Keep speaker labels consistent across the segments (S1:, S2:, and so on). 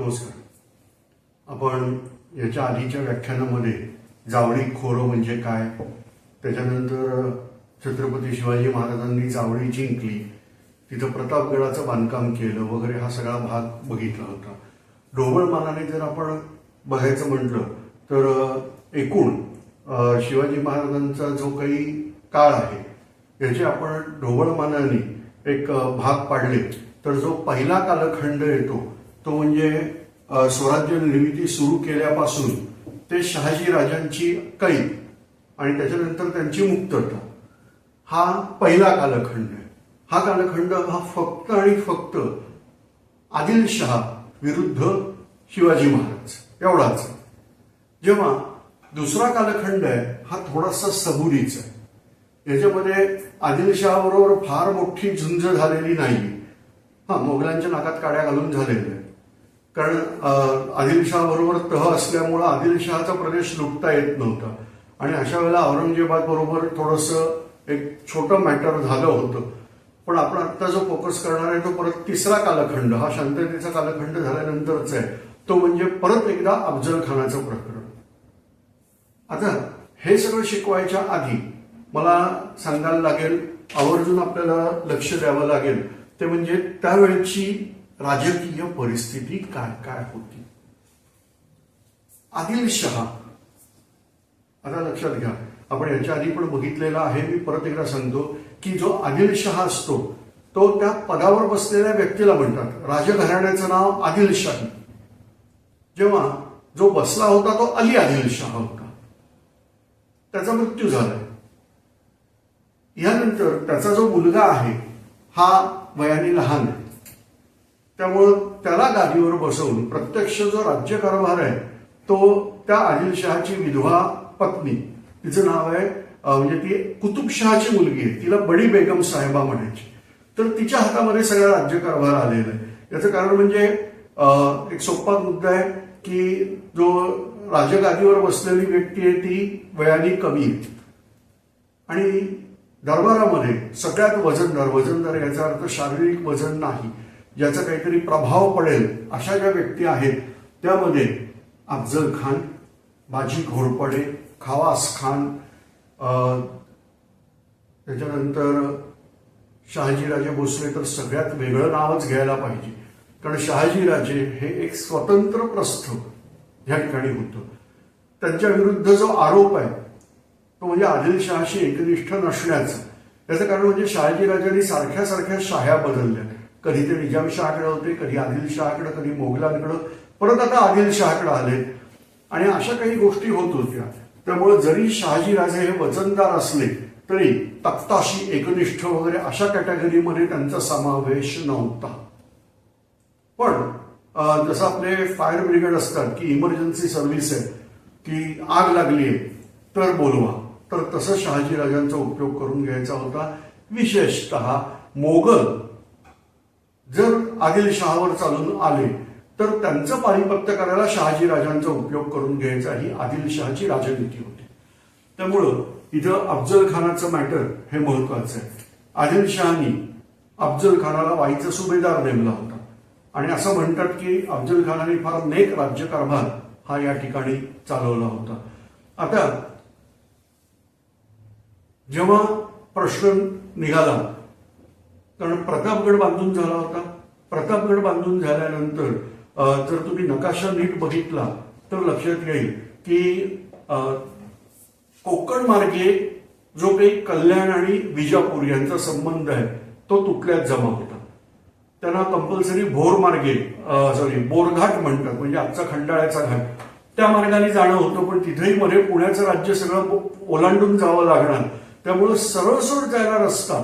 S1: नमस्कार. आपण याच्या आधीच्या व्याख्यानामध्ये जावळी खोरं म्हणजे काय, त्याच्यानंतर छत्रपती शिवाजी महाराजांनी जावळी जिंकली, तिथं प्रतापगडाचं बांधकाम केलं वगैरे हा सगळा भाग बघितला होता. ढोबळमानाने जर आपण बघायचं म्हटलं तर एकूण शिवाजी महाराजांचा जो काही काळ आहे याचे आपण ढोबळमानाने एक भाग पाडले तर जो पहिला कालखंड येतो तो म्हणजे स्वराज्य निर्मिती सुरू केल्यापासून ते शहाजी राजांची कैद आणि त्याच्यानंतर त्यांची मुक्तता, हा पहिला कालखंड आहे. हा कालखंड हा फक्त आणि फक्त आदिलशहा विरुद्ध शिवाजी महाराज एवढाच. जेव्हा दुसरा कालखंड आहे हा थोडासा सबुरीचा आहे. याच्यामध्ये आदिलशहाबरोबर फार मोठी झुंज झालेली नाही. हा, मोगलांच्या नाकात काड्या घालून झालेलं आहे, कारण आदिलशहाबरोबर तह असल्यामुळं आदिलशहाचा प्रदेश लुटता येत नव्हता आणि अशा वेळेला औरंगजेबाद बरोबर थोडंसं एक छोटं मॅटर झालं होतं. पण आपण आता जो फोकस करणार आहे तो परत तिसरा कालखंड, हा शांततेचा कालखंड झाल्यानंतरचा आहे, तो म्हणजे परत एकदा अफजल खानाचं प्रकरण. आता हे सगळं शिकवायच्या आधी मला सांगायला लागेल, आवर्जून आपल्याला लक्ष द्यावं लागेल, ते म्हणजे त्यावेळची राजकीय परिस्थिती काय काय होती. आदिलशहा, आता लक्षात घ्या, आपण याच्या आधी पण बघितलेला आहे, मी परत एकदा सांगतो की जो आदिलशहा असतो तो त्या पदावर बसलेल्या व्यक्तीला म्हणतात. राजघराण्याचं नाव आदिलशाही. जेव्हा जो बसला होता तो अली आदिलशहा होता, त्याचा मृत्यू झालाय. यानंतर त्याचा जो मुलगा आहे हा वयाने लहान आहे, त्यामुळं त्याला गादीवर बसवून प्रत्यक्ष जो राज्यकारभार आहे तो त्या आदिलशहाची विधवा पत्नी, तिचं नाव आहे म्हणजे ती कुतुबशहाची मुलगी आहे, तिला बडी बेगम साहेबा म्हणायची, तर तिच्या हातामध्ये सगळा राज्यकारभार आलेला आहे. याचं कारण म्हणजे एक सोपा मुद्दा आहे की जो राजगादीवर बसलेली व्यक्ती आहे ती वयाने कमी आहे आणि दरबारामध्ये सगळ्यात वजनदार याचा अर्थ शारीरिक वजन नाही, ज्याचा काहीतरी प्रभाव पडेल अशा ज्या व्यक्ती आहेत त्यामध्ये अफजल खान, बाजी घोरपडे, खवास खान, त्याच्यानंतर शहाजीराजे भोसले तर सगळ्यात वेगळं नावच घ्यायला पाहिजे, कारण शहाजीराजे हे एक स्वतंत्र प्रस्थ या ठिकाणी होतं. त्यांच्या विरुद्ध जो आरोप आहे तो म्हणजे आदिलशहाशी एकनिष्ठ नसण्याचं. याचं कारण म्हणजे शहाजीराजांनी सारख्या सारख्या शाह्या बदलल्या, कधी ते निजामशहाकडे होते, कधी आदिलशहाकडे, कधी मोगलांकडे, परत आता आदिलशहाकडे आले आणि अशा काही गोष्टी होत होत्या. त्यामुळे जरी शहाजीराजे हे वजनदार असले तरी तख्ताशी एकनिष्ठ वगैरे अशा कॅटेगरीमध्ये त्यांचा समावेश नव्हता. पण जसं आपले फायर ब्रिगेड असतात की इमर्जन्सी सर्व्हिस आहे की आग लागली आहे तर बोलवा, तर तसं शहाजीराजांचा उपयोग करून घ्यायचा होता. विशेषतः मोगल जर आदिलशहावर चालून आले तर त्यांचं पानिपत्य करायला शहाजीराजांचा उपयोग करून घ्यायचा, ही आदिलशहाची राजनीती होती. त्यामुळं इथं अफजल खानाचं मॅटर हे महत्वाचं आहे. आदिलशहानी अफजल खानाला वाईचा सुभेदार नेमला होता आणि असं म्हणतात की अफजल खानाने फार नेक राज्यकारभार हा या ठिकाणी चालवला होता. आता जेव्हा प्रश्न निघाला, कारण प्रतापगड बांधून झाला होता, प्रतापगड बांधून झाल्यानंतर जर तुम्ही नकाशा नीट बघितला तर लक्षात येईल की कोकण मार्गे जो काही कल्याण आणि विजापूर यांचा संबंध आहे तो तुटल्यात जमा होता. त्यांना कंपल्सरी बोरघाट म्हणतात, म्हणजे आजचा खंडाळ्याचा घाट, त्या मार्गाने जाणं होतं. पण तिथेही मध्ये पुण्याचं राज्य सगळं ओलांडून जावं लागणार, त्यामुळे सरळसोट जायला रस्ता.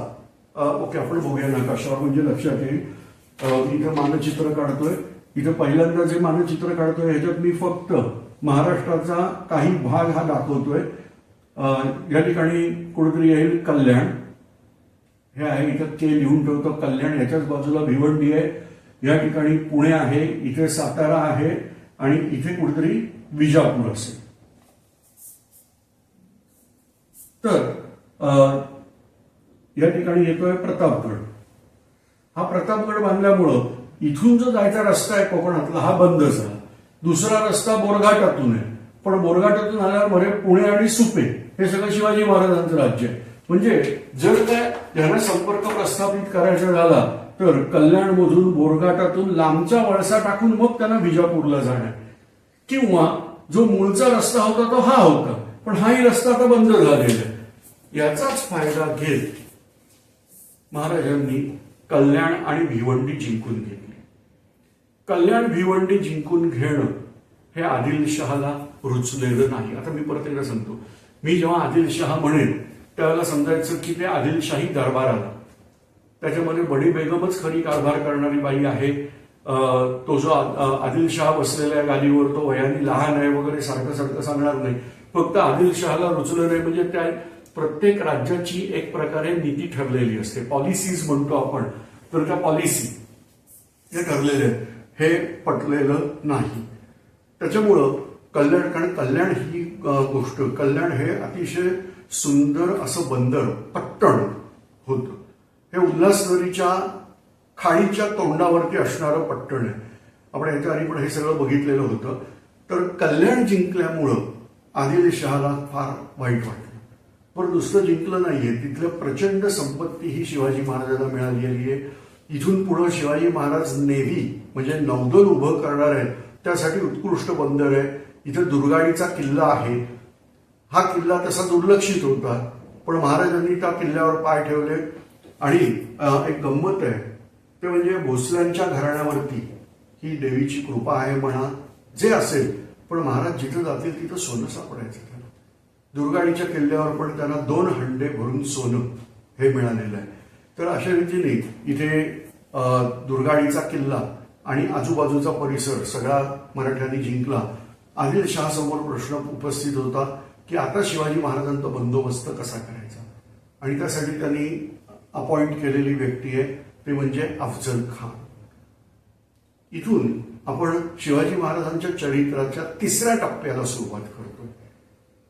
S1: ओके, आपण बघूया नकाशावर म्हणजे लक्षात येईल. इथं मानचित्र काढतोय, इथं पहिल्यांदा जे मानचित्र काढतोय ह्याच्यात मी फक्त महाराष्ट्राचा काही भाग हा दाखवतोय. या ठिकाणी कुठेतरी येईल कल्याण, हे आहे, इथं के लिहून ठेवतो कल्याण, याच्याच बाजूला भिवंडी आहे, या ठिकाणी पुणे आहे, इथे सातारा आहे आणि इथे कुठेतरी विजापूर असेल. तर या ठिकाणी येतोय प्रतापगड. हा प्रतापगड बांधल्यामुळं इथून जो जायचा रस्ता आहे कोकणातला हा बंद झाला. दुसरा रस्ता बोरघाटातून आहे, पण बोरघाटातून आल्यावर बरे पुणे आणि सुपे हे सगळं शिवाजी महाराजांचं राज्य आहे. म्हणजे जर काय यांना संपर्क प्रस्थापित करायचा झाला तर कल्याणमधून बोरघाटातून लांबचा वळसा टाकून मग त्यांना विजापूरला जाणार, किंवा जो मूळचा रस्ता होता तो हा होता, पण हाही रस्ता आता बंद झालेला आहे. याचाच फायदा घेत महाराजांनी कल्याण आणि भिवंडी जिंकून घेतली. कल्याण भिवंडी जिंकून घेणं हे आदिलशहाला रुचलेलं नाही. आता मी परत एकदा सांगतो, मी जेव्हा आदिलशहा म्हणेन त्यावेळेला समजायचं की ते आदिलशाही दरबाराला, त्याच्यामध्ये बडी बेगमच खरी कारभार करणारी बाई आहे. तो जो आदिलशहा बसलेल्या गादीवर तो वयाने लहान आहे वगैरे सारखं सारखं सांगणार नाही. फक्त आदिलशहाला रुचलं नाही म्हणजे त्या प्रत्येक राज्याची एक प्रकारे नीती ठरलेली असते, पॉलिसीज म्हणतो आपण, तर त्या पॉलिसी हे ठरलेले हे पटलेलं नाही. त्याच्यामुळं कल्याण, कारण कल्याण ही गोष्ट, कल्याण हे अतिशय सुंदर असं बंदर पट्टण होतं. हे उल्हास नदीच्या खाडीच्या तोंडावरती असणारं पट्टण आहे. आपण याच्या आधी पण हे सगळं बघितलेलं होतं. तर कल्याण जिंकल्यामुळं आदिलशहाला फार वाईट वाटलं. पण नुसतं जिंकलं नाहीये, तिथलं प्रचंड संपत्ती ही शिवाजी महाराजांना मिळालेली आहे. इथून पुढे शिवाजी महाराज नेव्ही म्हणजे नौदल उभं करणार आहेत, त्यासाठी उत्कृष्ट बंदर आहे. इथं दुर्गाडीचा किल्ला आहे. हा किल्ला तसा दुर्लक्षित होता, पण महाराजांनी त्या किल्ल्यावर पाय ठेवले. आणि एक गंमत आहे ते म्हणजे भोसल्यांच्या घराण्यावरती ही देवीची कृपा आहे म्हणा, जे असेल, पण महाराज जिथं जातील तिथं सोनं सापडायचं त्यांना. दुर्गाडीच्या किल्ल्यावर पण त्यांना 2 हंडे भरून सोनं हे मिळालेलं आहे. तर अशा रीतीने इथे दुर्गाडीचा किल्ला आणि आजूबाजूचा परिसर सगळा मराठ्यांनी जिंकला. आदिलशहासमोर प्रश्न उपस्थित होता की आता शिवाजी महाराजांचा बंदोबस्त कसा करायचा, आणि त्यासाठी त्यांनी अपॉइंट केलेली व्यक्ती आहे ते म्हणजे अफजल खान. इथून आपण शिवाजी महाराजांच्या चरित्राच्या 3ऱ्या टप्प्याला सुरुवात करतो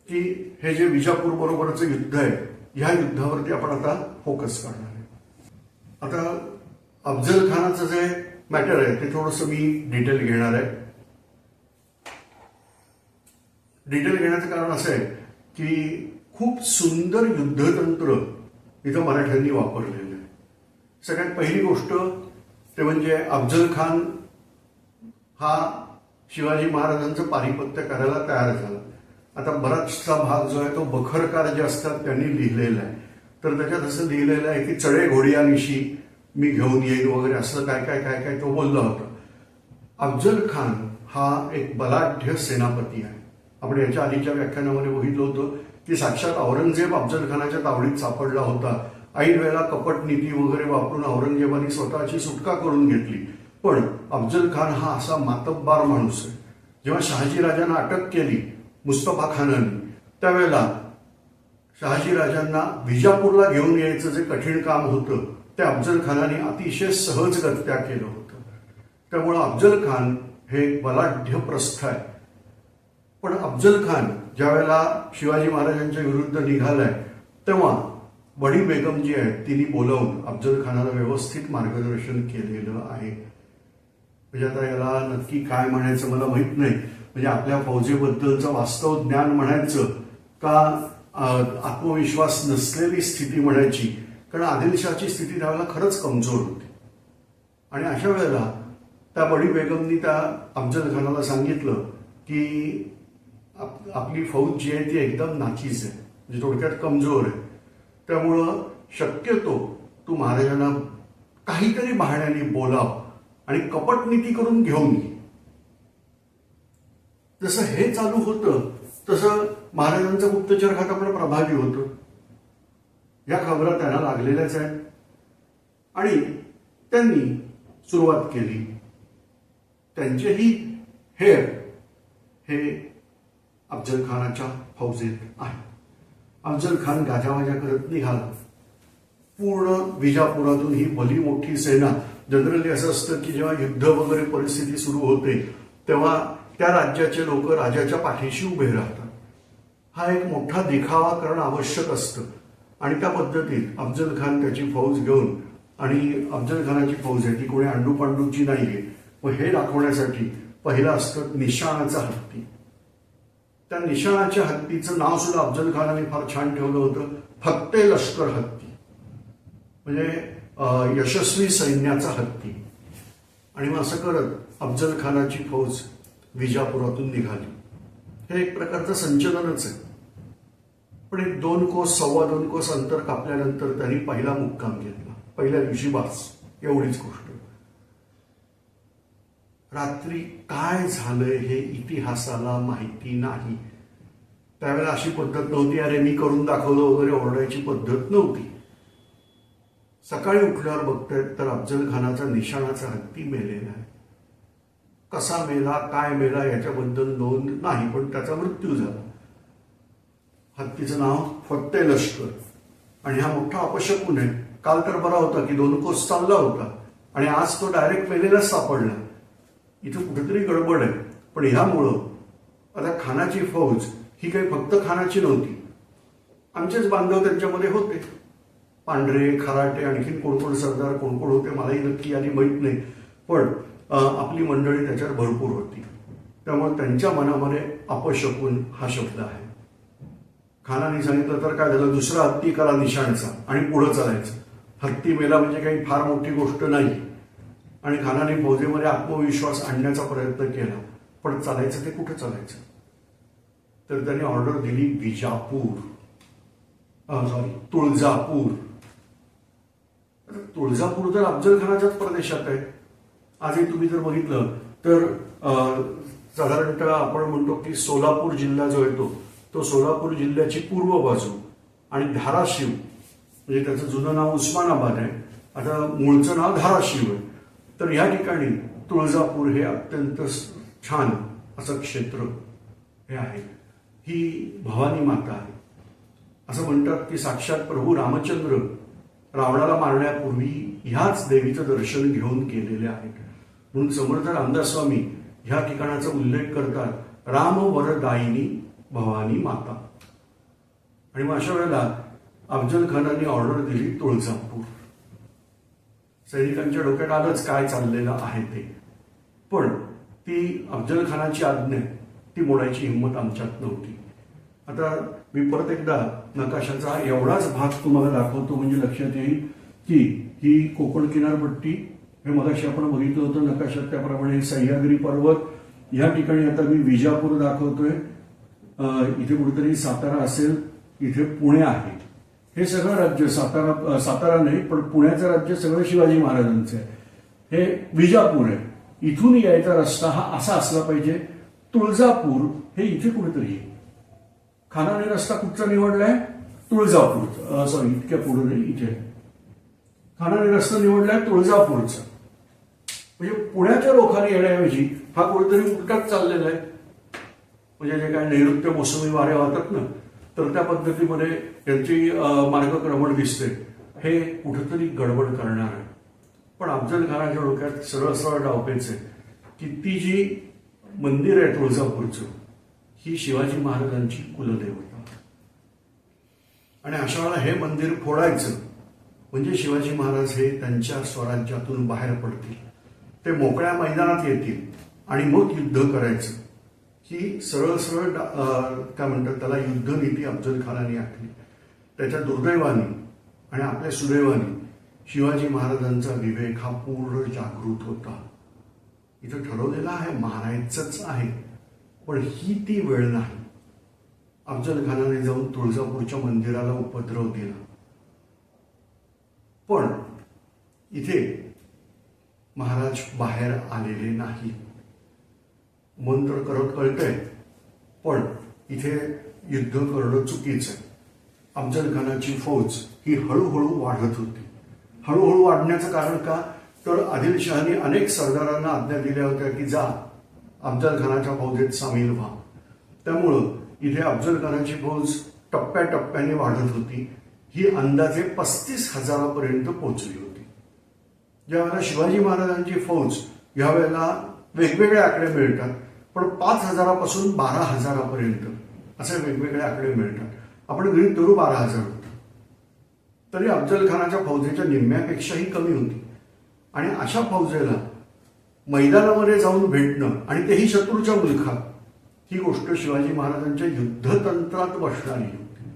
S1: की हे जे विजापूर बरोबरचं युद्ध आहे, ह्या युद्धावरती आपण आता फोकस करणार आहे. आता अफजल खानाचं जे मॅटर आहे ते थोडंसं मी डिटेल घेणार आहे. डिटेल घेण्याचं कारण असं आहे की खूप सुंदर युद्धतंत्र इथं मराठ्यांनी वापरलेलं आहे. सगळ्यात पहिली गोष्ट ते म्हणजे अफजल खान हा शिवाजी महाराजांचं पारिपत्य करायला तयार झाला. आता बराचसा भाग जो आहे तो बखरकार जे असतात त्यांनी लिहिलेला आहे. तर त्याच्यात असं लिहिलेलं आहे की चढे घोडियानिशी मी घेऊन येईल वगैरे असं काय काय काय काय तो बोलला होता. अफजल खान हा एक बलाढ्य सेनापती आहे. आपण याच्या आधीच्या व्याख्यानामध्ये बघितलं होतं की साक्षात औरंगजेब अफजल खानाच्या तावडीत सापडला होता. ऐन वेळेला कपट नीती वगैरे वापरून औरंगजेबाने स्वतःची सुटका करून घेतली. पण अफजल खान हा असा मातब्बार माणूस आहे. जेव्हा शहाजीराजांना अटक केली मुस्तफा खानाने, त्यावेळेला शहाजीराजांना विजापूरला घेऊन यायचं जे कठीण काम होतं ते अफजल खानाने अतिशय सहजगत्या केलं होतं. त्यामुळं अफजल खान हे बलाढ्य प्रस्थ आहे. पण अफजल खान ज्या वेळेला शिवाजी महाराजांच्या विरुद्ध निघालाय तेव्हा बडी बेगम जी आहे तिने बोलावून अफजल खानाला व्यवस्थित मार्गदर्शन केलेलं आहे. म्हणजे आता याला नक्की काय म्हणायचं मला माहित नाही. म्हणजे आपल्या फौजेबद्दलचं वास्तव ज्ञान म्हणायचं का आत्मविश्वास नसलेली स्थिती म्हणायची, कारण आदिलशहाची स्थिती त्यावेळेला खरंच कमजोर होती. आणि अशा वेळेला त्या बडी बेगमनी त्या अफजल खानाला सांगितलं की आपली फौज जी आहे ती एकदम नाचीज आहे, म्हणजे थोडक्यात कमजोर आहे. त्यामुळं शक्यतो तू महाराजांना काहीतरी बहाण्याने बोलाव आणि कपटनीती करून घेऊन ये. जसं हे चालू होतं तसं महाराजांचं गुप्तचर खातं पण प्रभावी होतं. या खबरा त्यांना लागलेल्याच आहेत आणि त्यांनी सुरुवात केली. त्यांचेही हेर हे अफजल खानाच्या फौजेत आहे. अफजल खान गाजावाजा करत निघाला. पूर्ण विजापुरातून ही भली मोठी सेना, जनरली असं असतं की जेव्हा युद्ध वगैरे परिस्थिती सुरू होते तेव्हा त्या राज्याचे लोक राजाच्या पाठीशी उभे राहतात. हा एक मोठा देखावा करणं आवश्यक असतं आणि त्या पद्धतीत अफजल खान त्याची फौज घेऊन आणि अफजल खानाची फौज आहे ती कोणी अंडू पांडूची नाहीये. मग हे दाखवण्यासाठी पहिलं असतं निशाणाचा हत्ती. त्या निशाणाच्या हत्तीचं नाव सुद्धा अफजल खानाने फार छान ठेवलं होतं, फत्ते लष्कर हत्ती, म्हणजे यशस्वी सैन्याचा हत्ती. आणि मग असं करत अफजल खानाची फौज विजापुरातून निघाली. हे एक प्रकारचं संचलनच आहे. पण एक 2 कोस 2.25 कोस अंतर कापल्यानंतर त्यांनी पहिला मुक्काम घेतला. पहिल्या दिवशी बास, एवढीच गोष्ट. रात्री काय झालंय हे इतिहासाला माहिती नाही. त्यावेळेला अशी पद्धत नव्हती, अरे मी करून दाखवलं वगैरे ओरडायची पद्धत नव्हती. सकाळी उठल्यावर बघतायत तर अफजल खानाचा निशाणाचा हत्ती मेलेला आहे. कसा मेला, काय मेला याच्याबद्दल नोंद नाही, पण त्याचा मृत्यू झाला. हत्तीचं नाव फत्ते लष्कर. आणि हा मोठा अपशकुन आहे. काल तर बरा होता की 2 कोस चालला होता आणि आज तो डायरेक्ट मेलेलाच सापडला. इथं कुठेतरी गडबड आहे. पण ह्यामुळं आता खानाची फौज ही काही फक्त खानाची नव्हती, आमचेच बांधव त्यांच्यामध्ये होते. पांढरे, खराटे, आणखीन कोण कोण सरदार कोण कोण होते मलाही नक्की यादी माहीत नाही, पण आपली मंडळी त्याच्यावर भरपूर होती. त्यामुळे त्यांच्या मनामध्ये अपशकुन हा शब्द आहे. खानाने सांगितलं तर काय झालं, दुसरा हत्ती करा निशाणचा आणि पुढं चालायचं. हत्ती मेला म्हणजे काही फार मोठी गोष्ट नाही. आणि खानाने फौजेमध्ये आत्मविश्वास आणण्याचा प्रयत्न केला, पण चालायचं ते कुठं चालायचं. तर त्यांनी ऑर्डर दिली तुळजापूर. तुळजापूर तर अफजल खानाच्याच प्रदेशात आहे. आजही तुम्ही जर बघितलं तर साधारणतः आपण म्हणतो की सोलापूर जिल्हा जो येतो तो सोलापूर जिल्ह्याची पूर्व बाजू आणि धाराशिव, म्हणजे त्याचं जुनं नाव उस्मानाबाद आहे, आता मूळचं नाव धाराशिव आहे. तर ह्या ठिकाणी तुळजापूर हे अत्यंत छान असं क्षेत्र हे आहे. ही भवानी माता आहे. असं म्हणतात की साक्षात प्रभू रामचंद्र रावणाला मारण्यापूर्वी ह्याच देवीचं दर्शन घेऊन गेलेले आहेत. म्हणून समर्थ रामदास स्वामी ह्या ठिकाणाचा उल्लेख करतात, राम वरदायिनी भवानी माता. आणि मग अशा वेळेला अफजल खानाने ऑर्डर दिली तुळजापूर. सैनिकांच्या डोक्यात आलंच काय चाललेलं आहे ते, पण ती अफजल खानाची आज्ञा ती मोडायची हिंमत आमच्यात नव्हती. आता मी परत एकदा नकाशाचा एवढाच भाग तुम्हाला दाखवतो म्हणजे लक्षात येईल की ही कोकण किनारपट्टी, हे मगाशी आपण बघितलं होतं नकाशात त्याप्रमाणे सह्याद्री पर्वत. या ठिकाणी आता मी विजापूर दाखवतोय. इथे कुठेतरी सातारा असेल, इथे पुणे आहे. हे सगळं राज्य सातारा नाही पण पुण्याचं राज्य सगळं शिवाजी महाराजांचं आहे. हे विजापूर आहे. इथून यायचा रस्ता हा असा असला पाहिजे. तुळजापूर हे इथे कुठेतरी आहे. खानाने रस्ता कुठचा निवडलाय, तुळजापूर. सॉरी, इतक्या पुढे नाही, इथे खानाने रस्ता निवडलाय तुळजापूरचा. म्हणजे पुण्याच्या लोकांनी येण्याऐवजी हा कुठेतरी उलटाच चाललेला आहे. म्हणजे जे काय नैऋत्य मोसमी वारे वाहतात ना, तर त्या पद्धतीमध्ये यांची मार्गक्रमण दिसते. हे कुठेतरी गडबड करणार आहे. पण अफजल खानाच्या डोक्यात सरळ सरळ डावपेच आहे की ती जी मंदिर आहे तुळजापूरचं, ही शिवाजी महाराजांची कुलदेवता. आणि अशा वेळेला हे मंदिर फोडायचं म्हणजे शिवाजी महाराज हे त्यांच्या स्वराज्यातून बाहेर पडतील, ते मोकळ्या मैदानात येतील आणि मग युद्ध करायचं. ही सरळ सरळ काय म्हणतात त्याला युद्धनीती अफजल खानाने आखली. त्याच्या दुर्दैवाने आणि आपल्या सुदैवाने शिवाजी महाराजांचा विवेक हा पूर्ण जागृत होता. इथं ठरवलेलं आहे मारायचंच आहे, पण ही ती वेळ नाही. अफजल खानाने जाऊन तुळजापूरच्या मंदिराला उपद्रव दिला. पण इथे महाराज बाहेर आलेले नाही. मन तर करत कळतंय, पण इथे युद्ध करणं चुकीचं आहे. अफजल खानाची फौज ही हळूहळू वाढत होती. हळूहळू वाढण्याचं कारण का, तर आदिलशहाने अनेक सरदारांना आज्ञा दिल्या होत्या की जा अफजल खानाच्या फौजेत सामील व्हा. त्यामुळं इथे अफजल खानाची फौज टप्प्याटप्प्याने वाढत होती. ही अंदाजे 35,000पर्यंत पोहोचली होती. ज्यावेळेला शिवाजी महाराजांची फौज यावेळेला वेगवेगळे आकडे मिळतात, पण 5,000पासून 12,000पर्यंत असे वेगवेगळे आकडे मिळतात. आपण गृहीत धरू 12,000 होतं. तरी अफजल खानाच्या फौजेच्या निम्म्यापेक्षाही कमी होती. आणि अशा फौजेला मैदानामध्ये जाऊन भेटणं आणि तेही शत्रूच्या मुलखात, ही गोष्ट शिवाजी महाराजांच्या युद्धतंत्रात बसणारी होती.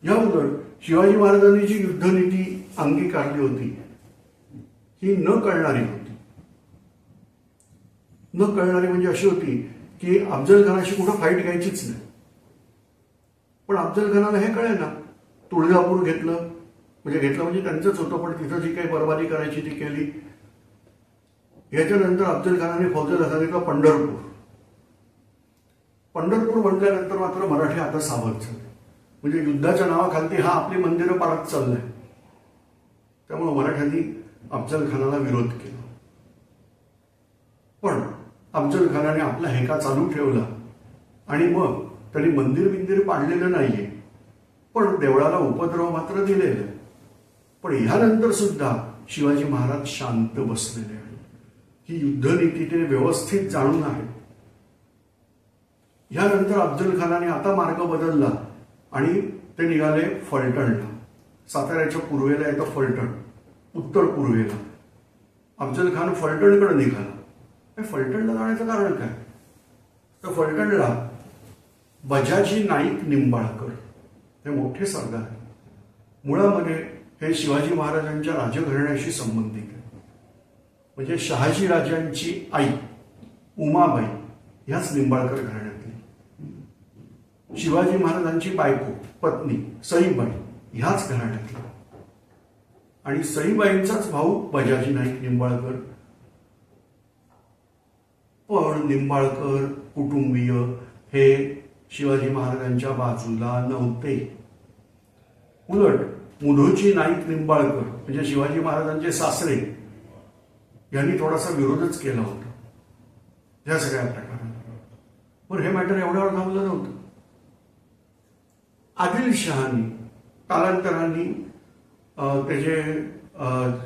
S1: या उलट शिवाजी महाराजांनी जी युद्धनीती अंगीकारली होती ही न कळणारी होती. न कळणारी म्हणजे अशी होती की अफजल खानाशी कुठं फाईट घ्यायचीच नाही. पण अफजल खानाला हे कळे ना, तुळजापूर घेतलं म्हणजे त्यांचंच होतं, पण तिथं जी काही बरबादी करायची ती केली. याच्यानंतर अफजल खानाने फौजेला सांगितलं पंढरपूर. पंढरपूर म्हटल्यानंतर मात्र मराठी आता सावध झाले. म्हणजे युद्धाच्या नावाखाली हा आपली मंदिरं पाडत चाललाय. त्यामुळे मराठ्यांनी अफजल खानाला विरोध केला. पण अफजल खानाने आपला हेका चालू ठेवला आणि मग त्यांनी मंदिर पाडलेलं नाहीये, पण देवळाला उपद्रव मात्र दिलेले. पण ह्यानंतर सुद्धा शिवाजी महाराज शांत बसलेले आहेत. ही युद्धनीती ते व्यवस्थित जाणून आहे. ह्यानंतर अफजल खानाने आता मार्ग बदलला आणि ते निघाले फलटणला. साताऱ्याच्या पूर्वेला येतं फलटण, उत्तर पूर्वेला. अफजल खान फलटणकडे निघाला. फलटणला जाण्याचं कारण काय? तर फलटणला बजाजी नाईक निंबाळकर हे मोठे सरदार आहेत. मुळामध्ये हे शिवाजी महाराजांच्या राजघराण्याशी संबंधित आहे. म्हणजे शहाजी राजांची आई उमाबाई ह्याच निंबाळकर घराण्यातली. शिवाजी महाराजांची बायको पत्नी सईबाई ह्याच घराण्यातली. आणि सईबाईंचाच भाऊ बजाजी नाईक निंबाळकर. पण निंबाळकर कुटुंबीय हे शिवाजी महाराजांच्या बाजूला नव्हते. उलट मुधोजी नाईक निंबाळकर म्हणजे शिवाजी महाराजांचे सासरे यांनी थोडासा विरोधच केला होता या सगळ्या प्रकारात. पण हे मॅटर एवढ्यावर थांबलं नव्हतं. आदिलशहानी कालांतराने त्याचे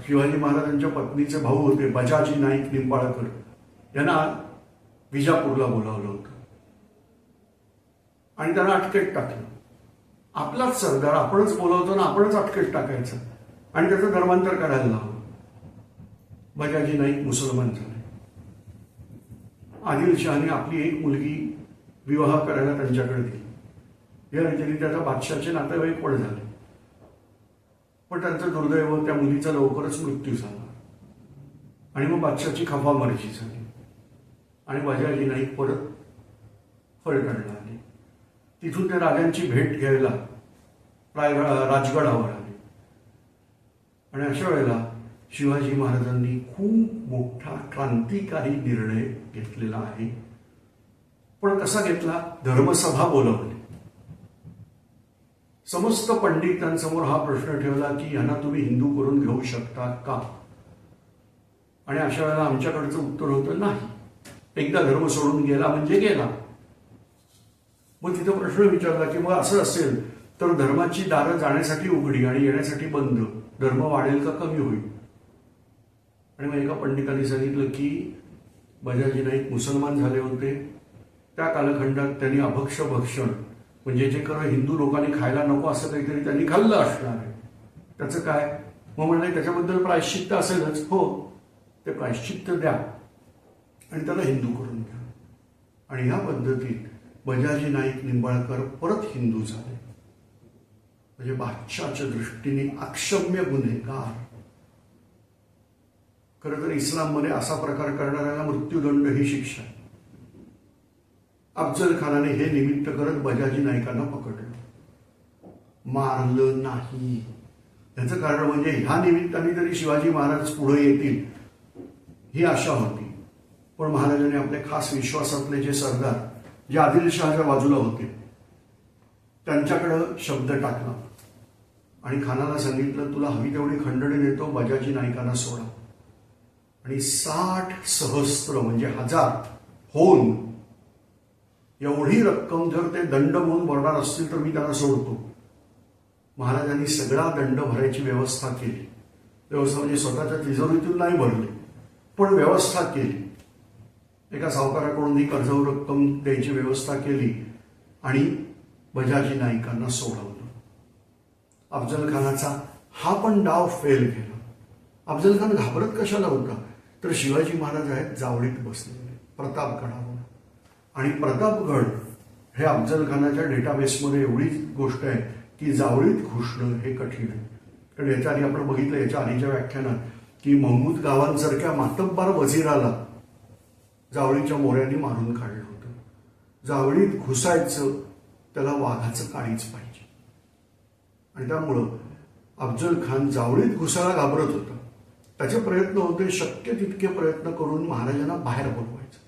S1: शिवाजी महाराजांच्या पत्नीचे भाऊ होते बजाजी नाईक निंबाळकर यांना विजापूरला बोलावलं होतं आणि त्यांना अटकेत टाकलं. आपलाच सरदार आपणच बोलावतो ना आपणच अटकेत टाकायचं आणि त्याचं धर्मांतर करायला लावलं. बजाजी नाईक मुसलमान झाले. आदिलशहाने आपली एक मुलगी विवाह करायला त्यांच्याकडे दिली. या रीतीने त्याच्या बादशाचे नातेवाईक पण झाले. पण त्यांचं दुर्दैव त्या मुलीचा लवकरच मृत्यू झाला आणि मग बादशाची खफामर्जी झाली आणि बजाजी नाईक परत फलटणला आले. तिथून ते राजांची भेट घ्यायला राजगडावर आले. आणि अशा वेळेला शिवाजी महाराजांनी खूप मोठा क्रांतिकारी निर्णय घेतलेला आहे. पण कसा घेतला? धर्मसभा बोलवली. समस्त पंडितांसमोर हा प्रश्न ठेवला की यांना तुम्ही हिंदू करून घेऊ शकता का? आणि अशा वेळेला आमच्याकडचं उत्तर होतं नाही. एकदा धर्म सोडून गेला म्हणजे गेला. मग तिथं प्रश्न विचारला की मग असं असेल तर धर्माची दारं जाण्यासाठी उघडी आणि येण्यासाठी बंद, धर्म वाढेल का कमी होईल? आणि मग एका पंडितांनी सांगितलं की बजाजी नाईक मुसलमान झाले होते. त्या कालखंडात त्यांनी अभक्ष भक्षण म्हणजे जे खरं हिंदू लोकांनी खायला नको असं काहीतरी त्यांनी खाल्लं असणार आहे. त्याचं काय? मग म्हणलं त्याच्याबद्दल प्रायश्चित्त असेलच. हो, ते प्रायश्चित्त द्या आणि त्याला हिंदू करून घ्या. आणि ह्या पद्धतीत बजाजी नाईक निंबाळकर परत हिंदू झाले. म्हणजे बादशाच्या दृष्टीने अक्षम्य गुन्हेगार. खरं तर इस्लाममध्ये असा प्रकार करणाऱ्याला मृत्यूदंड ही शिक्षा आहे. अफजल खानाने हे निमित्त करत बजाजी नाईकांना पकडलं, मारलं नाही. याचं कारण म्हणजे ह्या निमित्ताने तरी शिवाजी महाराज पुढे येतील ही आशा होती. पण महाराजांनी आपले खास विश्वासातले जे सरदार जे आदिलशहाच्या बाजूला होते त्यांच्याकडं शब्द टाकला आणि खानाला सांगितलं तुला हवी तेवढी खंडणी देतो, बजाजी नाईकांना सोडा. आणि 60 सहस्त्र म्हणजे 1000 होऊन एवढी रक्कम जर ते दंड म्हणून भरणार असतील तर मी त्यांना सोडतो. महाराजांनी सगळा दंड भरायची व्यवस्था केली. व्यवस्था म्हणजे स्वतःच्या तिजोरीतून नाही भरली, पण व्यवस्था केली. एका सावकाराकडून कर्जावर रक्कम द्यायची व्यवस्था केली आणि बजाजी नाईकांना सोडवलं. अफजल खानाचा हा पण डाव फेल गेला. अफजल खान घाबरत कशाला होता, तर शिवाजी महाराज आहेत जावळीत बसलेले प्रतापगडावर, आणि प्रतापगड हे अफजल खानाच्या डेटाबेसमध्ये एवढी गोष्ट आहे की जावळीत घुसणं हे कठीण आहे. कारण याच्या आधी आपण बघितलं याच्या आधीच्या व्याख्यानात की महमूद गावांसारख्या मातब्बार वजीराला जावळीच्या मोऱ्यांनी मारून काढलं होतं. जावळीत घुसायचं त्याला वाघाचं काळीच पाहिजे, आणि त्यामुळं अफजल खान जावळीत घुसायला घाबरत होता. त्याचे प्रयत्न होते, शक्य तितके प्रयत्न करून महाराजांना बाहेर बोलवायचं.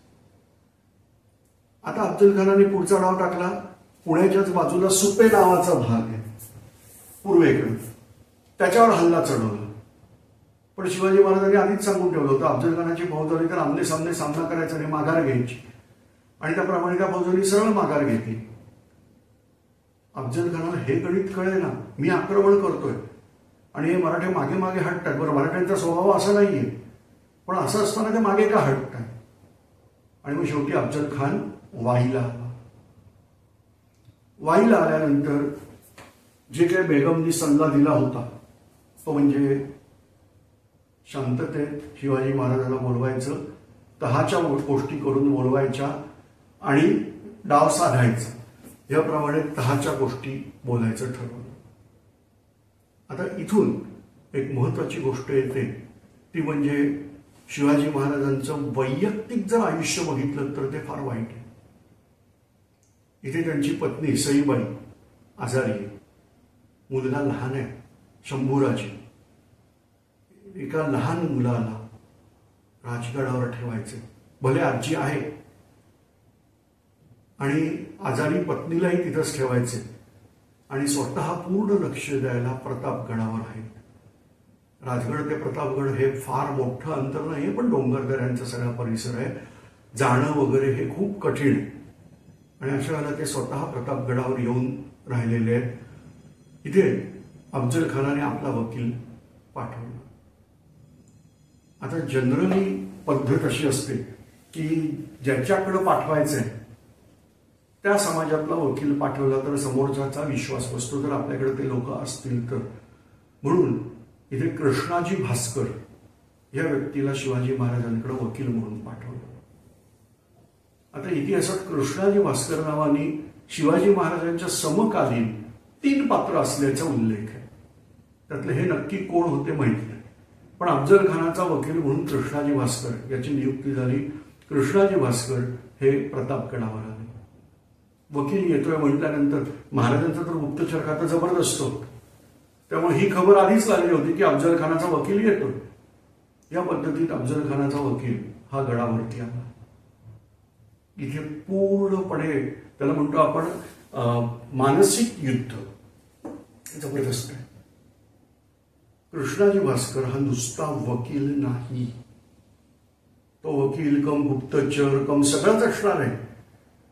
S1: आता अफजल खानाने पुढचा डाव टाकला. पुण्याच्याच बाजूला सुपे नावाचा भाग आहे पूर्वेकडे, त्याच्यावर हल्ला चढवला. पण शिवाजी महाराजांनी आधीच सांगून ठेवलं होतं अफजल खानाची फौज आली तर आमने सामने सामना करायचा आणि माघार घ्यायची, आणि त्याप्रमाणे त्या फौजांनी सरळ माघार घेतली. अफजल खानाला हे गणित कळे ना, मी आक्रमण करतोय आणि हे मराठे मागे मागे हटतात. बरं, मराठ्यांचा स्वभाव असा नाहीये, पण असं असताना ते मागे का हटतात. आणि मग शेवटी अफजल खान वाईला आला. वाईला आल्यानंतर जे काही बेगमनी सल्ला दिला होता तो म्हणजे शांततेत शिवाजी महाराजांना बोलवायचं, तहाच्या गोष्टी करून बोलवायच्या आणि डाव साधायचा, याप्रमाणे तहाच्या गोष्टी बोलायचं ठरवलं. आता इथून एक महत्वाची गोष्ट येते, ती म्हणजे शिवाजी महाराजांचं वैयक्तिक जर आयुष्य बघितलं तर ते फार वाईट आहे. इथे त्यांची पत्नी सईबाई आजारी आहे, मुलगा लहान आहे शंभूराजी. एका लहान मुलाला राजगडावर ठेवायचे, भले आजी आहे, आणि आजारी पत्नीलाही तिथंच ठेवायचे, आणि स्वतः पूर्ण लक्ष द्यायला प्रतापगडावर आहेत. राजगड ते प्रतापगड हे फार मोठं अंतर नाही, पण डोंगरदऱ्यांचा सगळा परिसर आहे, जाणं वगैरे हे खूप कठीण आहे. आणि अशा वेळेला ते स्वतः प्रतापगडावर येऊन राहिलेले आहेत. इथे अफजल खानाने आपला वकील पाठवला. आता जनरली पद्धत अशी असते की ज्याच्याकडे पाठवायचंय त्या समाजातला वकील पाठवला तर समोरच्याचा विश्वास बसतो, जर आपल्याकडे ते लोक असतील तर. म्हणून इथे कृष्णाजी भास्कर या व्यक्तीला शिवाजी महाराजांकडे वकील म्हणून पाठवलं. आता इतिहासात कृष्णाजी भास्कर नावाने शिवाजी महाराजांच्या समकालीन 3 पात्र असल्याचा उल्लेख आहे. त्यातले हे नक्की कोण होते माहित नाही, पण अफजल खानाचा वकील म्हणून कृष्णाजी भास्कर याची नियुक्ती झाली. कृष्णाजी भास्कर हे प्रतापगडावर आले. वकील येतोय म्हटल्यानंतर महाराजांचा तर गुप्तचर खाता जबरदस्त होतं, त्यामुळे ही खबर आधीच लागली होती की अफजल खानाचा वकील येतोय. या पद्धतीत अफजल खानाचा वकील हा गडावरती आला. इथे पूर्णपणे त्याला म्हणतो आपण मानसिक युद्ध जबरदस्त आहे. कृष्णाजी भास्कर हा नुसता वकील नाही, तो वकील कम गुप्तचर कम सगळंच असणार आहे.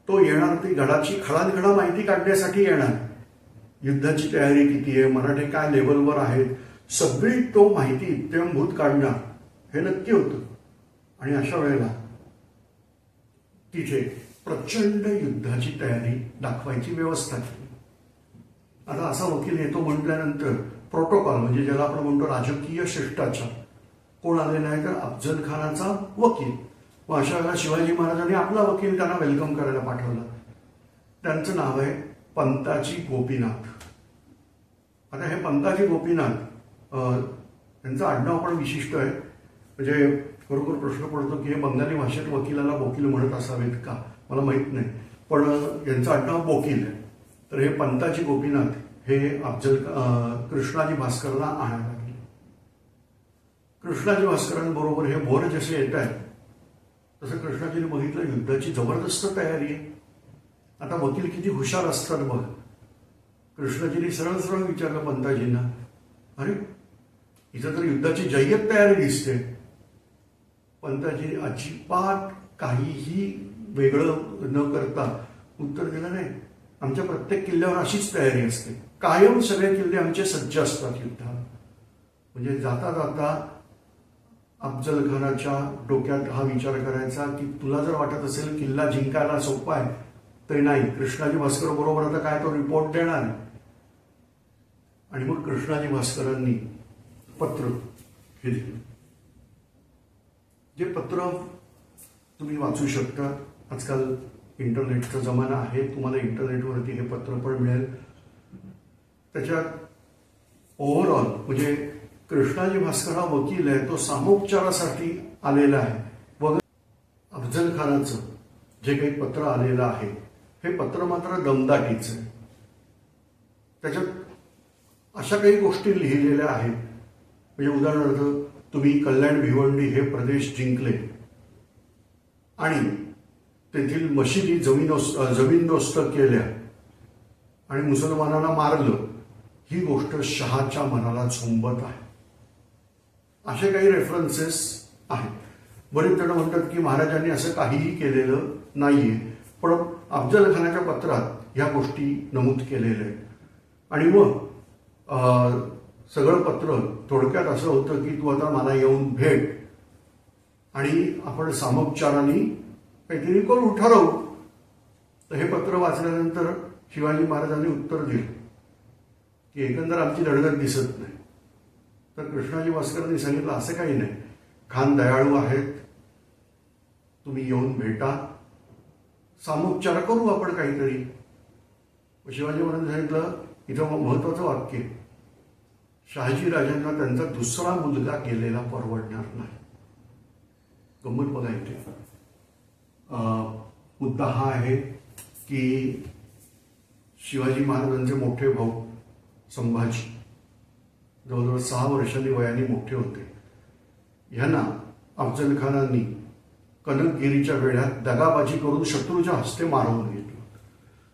S1: तो येणार ती गडाची खडानखडा माहिती काढण्यासाठी येणार. युद्धाची तयारी किती आहे, मराठे काय लेवलवर आहेत, सगळी तो माहिती इत्थंभूत काढणार हे नक्की होतं. आणि अशा वेळेला तिथे प्रचंड युद्धाची तयारी दाखवायची व्यवस्था केली. आता असा वकील येतो म्हटल्यानंतर प्रोटोकॉल म्हणजे ज्याला आपण म्हणतो राजकीय शिष्टाचार, कोण आले नाही तर अफजल खानाचा वकील. मग अशा वेळेला शिवाजी महाराजांनी आपला वकील त्यांना वेलकम करायला पाठवला. त्यांचं नाव आहे पंताजी गोपीनाथ. आता हे पंताजी गोपीनाथ त्यांचं आडनाव पण विशिष्ट आहे. म्हणजे बरोबर प्रश्न पडतो की हे बंगाली भाषेत वकिलाला वकील म्हणत असावेत का, मला माहित नाही, पण यांचं आडनाव वकील आहे. तर हे पंताजी गोपीनाथ हे कृष्णाजी भास्करला आणायला लागले. कृष्णाजी भास्करांबरोबर हे भोर जसे येत आहेत तसं कृष्णाजीने बघितलं युद्धाची जबरदस्त तयारी आहे. आता वकील किती हुशार असतात बघ. कृष्णाजीने सरळ सरळ विचारलं पंताजींना, अरे इथं तर युद्धाची जय्यत तयारी दिसते. पंताजी अजिबात काहीही वेगळं न करता उत्तर दिलं, नाही, आमच्या प्रत्येक किल्ल्यावर अशीच तयारी असते, कायम सगळे किल्ले आमचे सज्ज असतात युद्धाला. म्हणजे जाता जाता अफजल खानाच्या डोक्यात हा विचार करायचा की तुला जर वाटत असेल किल्ला जिंकायला सोपा आहे तर नाही, कृष्णाजी भास्कर बरोबर आता काय तो रिपोर्ट देणार. आणि मग कृष्णाजी भास्करांनी पत्र हे दिलं. जे पत्र तुम्ही वाचू शकता. आजकाल इंटरनेटचा जमाना आहे, तुम्हाला इंटरनेटवरती हे पत्र पण मिळेल. त्याच्यात ओव्हरऑल म्हणजे कृष्णाजी भास्कर हा वकील आहे, तो सामोपचारासाठी आलेला आहे. अफजल खानाचं जे काही पत्र आलेलं आहे हे पत्र मात्र दमदाटीचं आहे. त्याच्यात अशा काही गोष्टी लिहिलेल्या आहेत, म्हणजे उदाहरणार्थ तुम्ही कल्याण भिवंडी हे प्रदेश जिंकले आणि तेथील मशिदी जमीनदोस्त केल्या आणि मुसलमानांना मारलं, ही गोष्ट शहाच्या मनाला झोंबत आहे. असे काही रेफरन्सेस आहेत. बरेच जण म्हणतात की महाराजांनी असं काहीही केलेलं नाहीये, पण अफजल खानाच्या पत्रात ह्या गोष्टी नमूद केलेल्या आहेत. आणि मग सगळं पत्र थोडक्यात असं होतं की तू आता मला येऊन भेट आणि आपण सामोपचाराने काहीतरी करू ठरवू. तर हे पत्र वाचल्यानंतर शिवाजी महाराजांनी उत्तर दिलं की एकंदर आमची लढत दिसत नाही. तर कृष्णाजी भास्करांनी सांगितलं असं काही नाही, खान दयाळू आहेत, तुम्ही येऊन भेटा, सामोपचार करू आपण काहीतरी. शिवाजी महाराजांनी सांगितलं, इथं महत्वाचं वाक्य, शहाजी राजांना त्यांचा दुसरा मुलगा केलेला परवडणार नाही. गंमत बघा इथे. मुद्दा हा आहे की शिवाजी महाराजांचे मोठे भाऊ संभाजी जवळजवळ 6 वर्षांनी वयाने मोठे होते. ह्यांना अफजल खानांनी कनकगिरीच्या वेढ्यात दगाबाजी करून शत्रूच्या हस्ते मारवून घेतलं.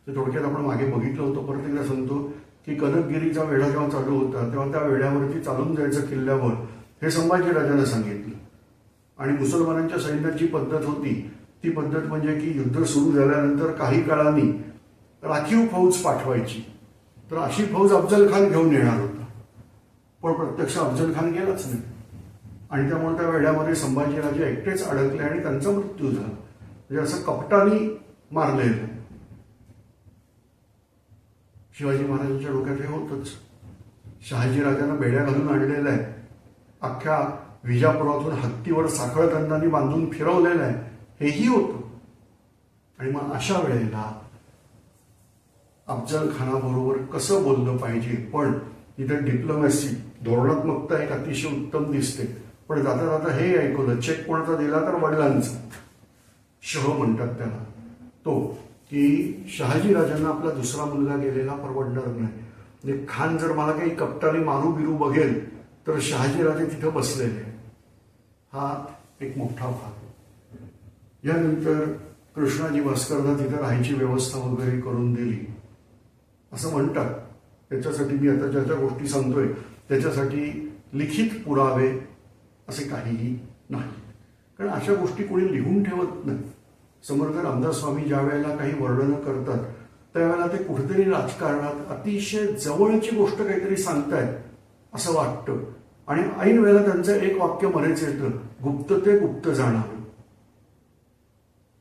S1: तर थोडक्यात आपण मागे बघितलं होतं, परत एकदा सांगतो की कनकगिरीचा वेढा जेव्हा चालू होता तेव्हा त्या वेढ्यावरती चालून जायचं किल्ल्यावर हे संभाजीराजांना सांगितलं. आणि मुसलमानांच्या सैन्याची पद्धत होती, ती पद्धत म्हणजे की युद्ध सुरू झाल्यानंतर काही काळाने राखीव फौज पाठवायची. तर अशी फौज अफजल खान घेऊन येणार होता, पण प्रत्यक्ष अफजल खान गेलाच नाही आणि त्यामुळे त्या वेढ्यामध्ये संभाजीराजे एकटेच अडकले आणि त्यांचा मृत्यू झाला. म्हणजे असं कपटानी मारलेलं. शिवाजी महाराजांच्या डोक्यात हे होतच. शहाजीराजांना बेड्या घालून आणलेलं आहे, अख्ख्या विजापुरातून हत्तीवर साखळ दंडांनी बांधून फिरवलेलं आहे, हेही होतं. आणि मग अशा वेळेला अफजल खानाबरोबर कसं बोललं पाहिजे, पण इथे डिप्लोमॅसी धोरणात्मकता एक अतिशय उत्तम दिसते. पण जाता जाता हे ऐकवलं, चेक कोणाचा दिला तर वडिलांचा, शह म्हणतात त्याला, तो की शहाजीराजांना आपला दुसरा मुलगा गेलेला परवडणार नाही. म्हणजे खान जर मला काही कपटाने मारू बिरू बघेल तर शहाजीराजे तिथं बसलेले. हा एक मोठा भाग. यानंतर कृष्णाजी भास्करांना तिथं राहायची व्यवस्था वगैरे करून दिली असं म्हणतात. त्याच्यासाठी मी आता ज्या ज्या गोष्टी सांगतोय त्याच्यासाठी लिखित पुरावे असे काहीही नाही, कारण अशा गोष्टी कोणी लिहून ठेवत नाही. समर्थ रामदास स्वामी ज्या वेळेला काही वर्णनं करतात त्यावेळेला ते कुठेतरी राजकारणात अतिशय जवळची गोष्ट काहीतरी सांगतायत असं वाटतं. आणि ऐन वेळेला त्यांचं एक वाक्य म्हणायचं येतं, गुप्त ते गुप्त जाणावं,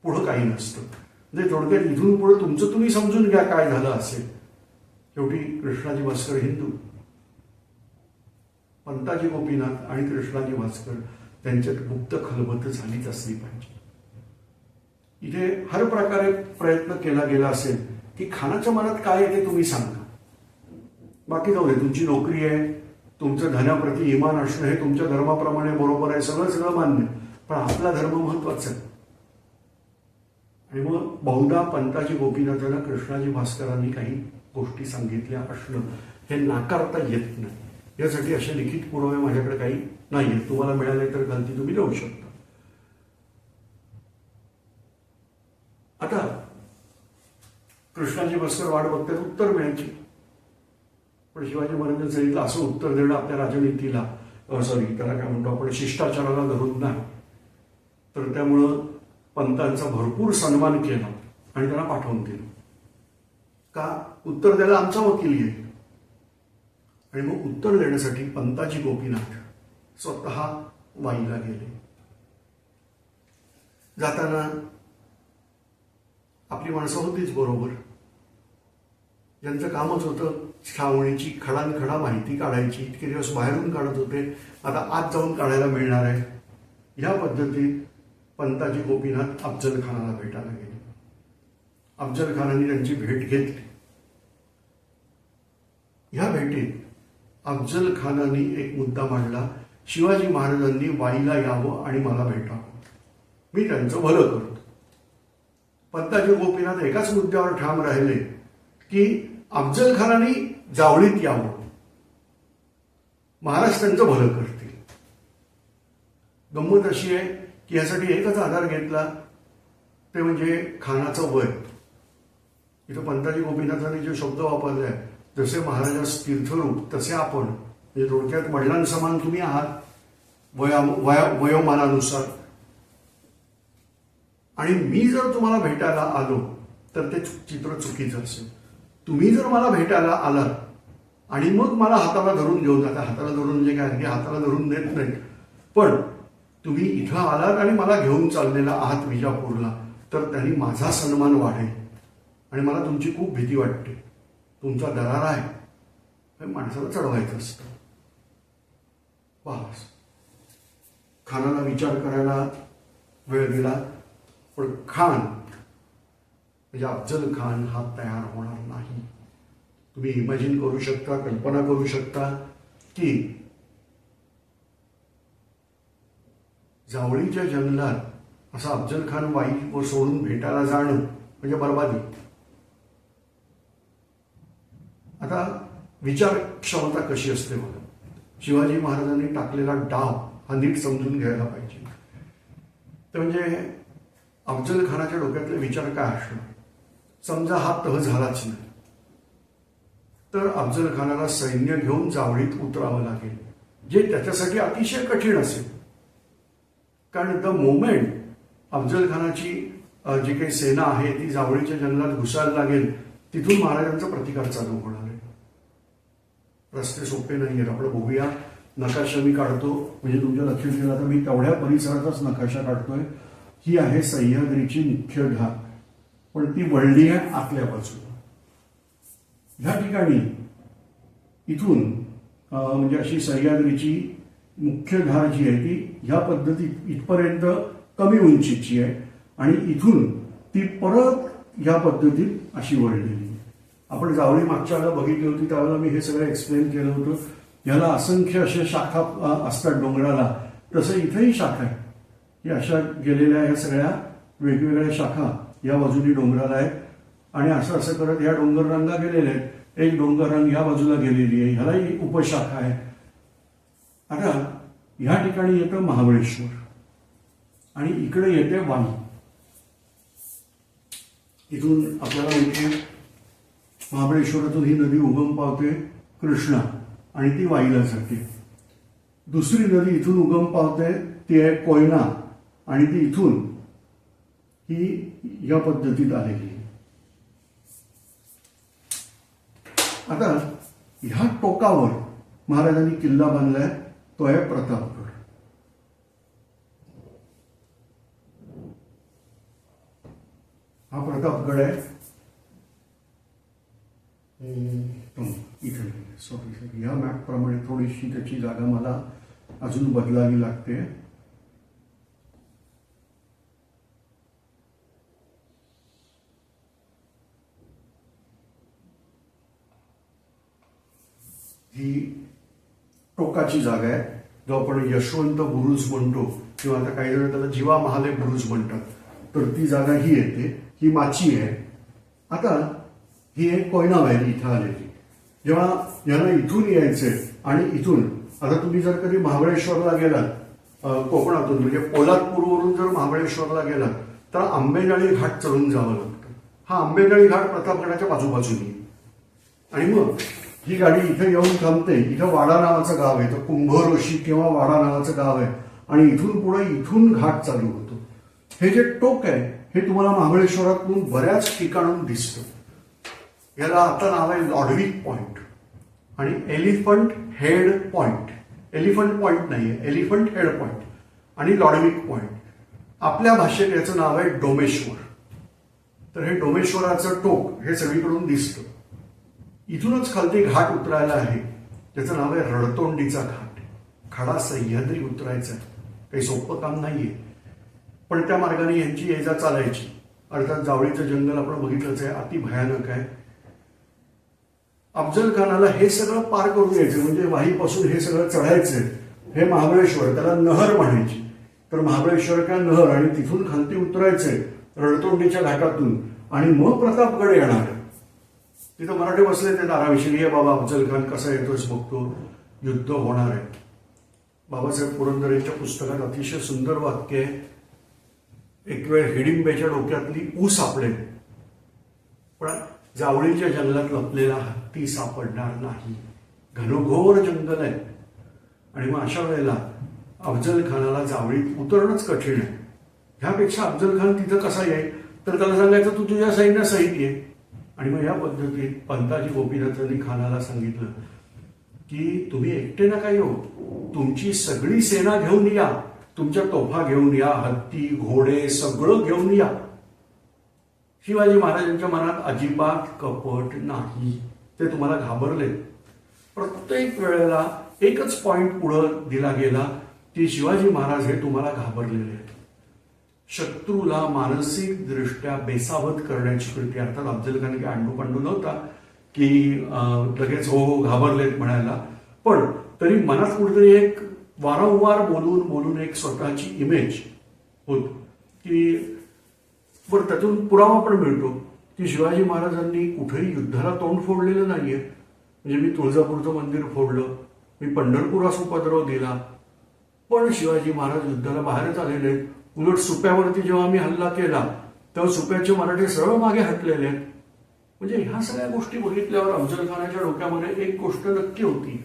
S1: पुढं काही नसतं. म्हणजे थोडक्यात इथून पुढे तुमचं तुम्ही समजून घ्या काय झालं असेल. शेवटी कृष्णाजी भास्कर हिंदू, पंताजी गोपीनाथ आणि कृष्णाजी भास्कर त्यांच्यात गुप्त खलबत झालीच असली पाहिजे. इथे हर प्रकारे प्रयत्न केला गेला असेल की खानाच्या मनात काय आहे ते तुम्ही सांगा, बाकी जाऊ दे, तुमची नोकरी आहे, तुमचं धनाप्रती इमान असणं हे तुमच्या धर्माप्रमाणे बरोबर आहे, सगळं मान्य, पण आपला धर्म महत्वाचा आहे. आणि मग बहुधा पंताजी गोपीनाथांना कृष्णाजी भास्करांनी काही गोष्टी सांगितल्या असणं हे नाकारता येत नाही. यासाठी असे लिखित पुरावे माझ्याकडे काही नाहीये. तुम्हाला मिळाले तर गलती तुम्ही देऊ शकता. आता कृष्णाजी भास्कर वाट बघतात उत्तर मिळायची, पण शिवाजी महाराजांनी सांगितलं असं उत्तर देणं आपल्या राजनीतीला त्याला काय म्हणतो आपण, शिष्टाचाराला धरून नाही. तर त्यामुळं पंतांचा भरपूर सन्मान केला आणि त्यांना पाठवून दिलं. का? उत्तर द्यायला आमचा वकील येईल. आणि मग उत्तर देण्यासाठी पंताजी गोपीनाथ स्वतः वाईला गेले. जाताना आपली माणसं होतीच बरोबर. ज्यांचं कामच होतं छावणीची खडानखडा माहिती काढायची, इतके दिवस बाहेरून काढत होते, आता आत जाऊन काढायला मिळणार आहे. ह्या पद्धतीत पंताजी गोपीनाथ अफजल खानाला भेटायला गेले. अफजल खानाने त्यांची भेट घेतली. ह्या भेटीत अफजल खानाने एक मुद्दा मांडला, शिवाजी महाराजांनी वाईला यावं आणि मला भेटावं, मी त्यांचं भलं करतो. पंताजी गोपीनाथ एकाच मुद्द्यावर ठाम राहिले की अफजल खानाने जावळीत यावं, महाराज त्यांचं भलं करतील. गंमत अशी आहे की यासाठी एकच आधार घेतला, ते म्हणजे खानाचं वय. इथं पंताजी गोपीनाथांनी जे शब्द वापरले आहे, जसे महाराजास तीर्थरूप तसे आपण, म्हणजे थोडक्यात वडिलांसमान तुम्ही आहात वयोमानानुसार, आणि मी जर तुम्हाला भेटायला आलो तर ते चित्र चुकीचं असेल. तुम्ही जर मला भेटायला आलात आणि मग मला हाताला धरून घेऊन जाता, हाताला धरून म्हणजे काय की हाताला धरून देत नाही, पण तुम्ही इथं आलात आणि मला घेऊन चाललेला आहात विजापूरला, तर त्यांनी माझा सन्मान वाढेल आणि मला तुमची खूप भीती वाटते. तुमचा दरार आहे, हे माणसाला चढवायचं असतं. बस खानाला विचार करायला वेळ गेला, पण खान म्हणजे अफजल खान हा तयार होणार नाही. तुम्ही इमॅजिन करू शकता, कल्पना करू शकता की जावळीच्या जंगलात असा अफजल खान वाई सोडून भेटायला जाणं म्हणजे बर्बादी. आता विचार क्षमता कशी असते बघा. शिवाजी महाराजांनी टाकलेला डाव हा नीट समजून घ्यायला पाहिजे. तर म्हणजे अफजल खानाच्या डोक्यातले विचार काय असणार. समजा हा तह झालाच नाही, तर अफजल खानाला सैन्य घेऊन जावळीत उतरावं लागेल, जे त्याच्यासाठी अतिशय कठीण असेल. कारण द मोमेंट अफजल खानाची जी काही सेना आहे ती जावळीच्या जंगलात घुसायला लागेल, तिथून महाराजांचा प्रतिकार चालू होणार आहे. रस्ते सोपे नाही आहेत. आपण बघूया, नकाशा मी काढतो म्हणजे तुमच्या लक्षात येईल. आता मी तेवढ्या परिसराचाच नकाशा काढतोय. ही आहे सह्याद्रीची मुख्य घाट, पण ती वळली आहे आतल्या बाजूला. ह्या ठिकाणी इथून म्हणजे अशी सह्याद्रीची मुख्य धार जी आहे ती ह्या पद्धतीत इथपर्यंत कमी उंचीची आहे आणि इथून ती परत ह्या पद्धतीत अशी वळलेली. आपण जावळी मागच्या वेळेला बघितली होती, त्यावेळेला मी हे सगळं एक्सप्लेन केलं होतं. ह्याला असंख्य अशा शाखा असतात डोंगराला, तसं इथेही शाखा आहे. या अशा गेलेल्या या सगळ्या वेगवेगळ्या शाखा या बाजूनी डोंगराला आहेत आणि असं असं करत ह्या डोंगर रांगा गेलेल्या आहेत. एक डोंगर रांग या बाजूला गेलेली आहे, ह्यालाही उपशाखा आहे. आता ह्या ठिकाणी येतं महाबळेश्वर आणि इकडे येते वाई. इथून आपल्याला म्हणजे महाबळेश्वरातून ही नदी उगम पावते कृष्णा आणि ती वाईला जाते. दुसरी नदी इथून उगम पावते ती आहे कोयना आणि ती इथून ही या पद्धतीत आलेली. आता ह्या टोकावर महाराजांनी किल्ला बांधलाय, तो आहे प्रतापगड. हा प्रतापगड आहे. इथे सॉरी, या मॅप प्रमाणे थोडीशी त्याची जागा मला अजून बदलावी लागते. ही टोकाची जागा आहे, जो आपण यशवंत बुरुज म्हणतो किंवा आता काही जण त्याला जीवा महाले बुरुज म्हणतात. तर ती जागा ही येते, ही माची आहे. आता ही एक कोयना व्हॅली इथं आलेली. जेव्हा यांना इथून यायचंय आणि इथून आता तुम्ही जर कधी महाबळेश्वरला गेलात कोकणातून म्हणजे पोलादपूरवरून जर महाबळेश्वरला गेलात तर आंबेनळी घाट चढून जावं लागतं. हा आंबेनळी घाट प्रतापगडाच्या बाजूबाजूनी आणि मग ही गाडी इथे येऊन थांबते. इथं वाडा नावाचं गाव आहे, तर कुंभरोशी किंवा वाडा नावाचं गाव आहे आणि इथून पुढे इथून घाट चालू होतो. हे जे टोक आहे हे तुम्हाला महाबळेश्वरातून बऱ्याच ठिकाणून दिसतं. याला आता नाव आहे लॉडविक पॉइंट आणि elephant head point. Elephant point नाहीये, एलिफंट हेड पॉइंट आणि लॉडविक पॉइंट. आपल्या भाषेत याचं नाव आहे डोमेश्वर. तर हे डोमेश्वराचं टोक हे सगळीकडून दिसतं. इथूनच खालती घाट उतरायला आहे, त्याचं नाव आहे रडतोंडीचा घाट. खडा सह्याद्री उतरायचा आहे, काही सोपं काम नाहीये. पण त्या मार्गाने यांची ये जा चालायची. अर्थात जावळीचं जंगल आपण बघितलंच आहे, अति भयानक आहे. अफजल खानाला हे सगळं पार करून यायचं, म्हणजे वाहीपासून हे सगळं चढायचं. हे महाबळेश्वर, त्याला नहर म्हणायची. तर महाबळेश्वर का नहर, आणि तिथून खालती उतरायचंय रडतोंडीच्या घाटातून, आणि मग प्रतापगड येणार. तिथं मराठे बसले ते दाराविषयी, हे बाबा अफजल खान कसा येतोस बघतो, युद्ध होणार आहे. बाबासाहेब पुरंदरेच्या पुस्तकात अतिशय सुंदर वाक्य आहे. एक वेळ हिडिंबेच्या डोक्यातली ऊस सापडेल, पण जावळीच्या जंगलात लपलेला हत्ती सापडणार नाही. घनघोर जंगल आहे. आणि मग अशा वेळेला अफजल खानाला जावळीत उतरणंच कठीण आहे. ह्यापेक्षा अफजल खान तिथं कसा येईल, तर त्याला सांगायचं तू तुझ्या सैन्यासहित ये. आणि मग या पद्धतीत पंताजी गोपीनाथांनी खानाला सांगितलं की तुम्ही एकटे नका येऊ, तुमची सगळी सेना घेऊन या, तुमच्या तोफा घेऊन या, हत्ती घोडे सगळं घेऊन या. शिवाजी महाराजांच्या मनात अजिबात कपट नाही, ते तुम्हाला घाबरले. प्रत्येक वेळेला एकच पॉइंट पुढं दिला गेला की शिवाजी महाराज हे तुम्हाला घाबरलेले आहेत. शत्रूला मानसिक दृष्ट्या बेसावध करण्याची कृती. अर्थात अफजल खान काही अंडू पंडू नव्हता की लगेच हो हो घाबरलेत म्हणायला, पण तरी मनात कुठेतरी एक वारंवार बोलून बोलून एक स्वतःची इमेज होत की बरं. त्यातून पुरावा पण मिळतो की शिवाजी महाराजांनी कुठेही युद्धाला तोंड फोडलेलं नाहीये. म्हणजे मी तुळजापूरचं मंदिर फोडलं, मी पंढरपुरास उपद्रव दिला, पण शिवाजी महाराज युद्धाला बाहेरच आलेले आहेत. उलट सुप्यावरती जेव्हा मी हल्ला केला तेव्हा सुप्याचे मराठे सरळ मागे हटलेले आहेत. म्हणजे ह्या सगळ्या गोष्टी बघितल्यावर अफजल खानाच्या डोक्यामध्ये एक गोष्ट नक्की होती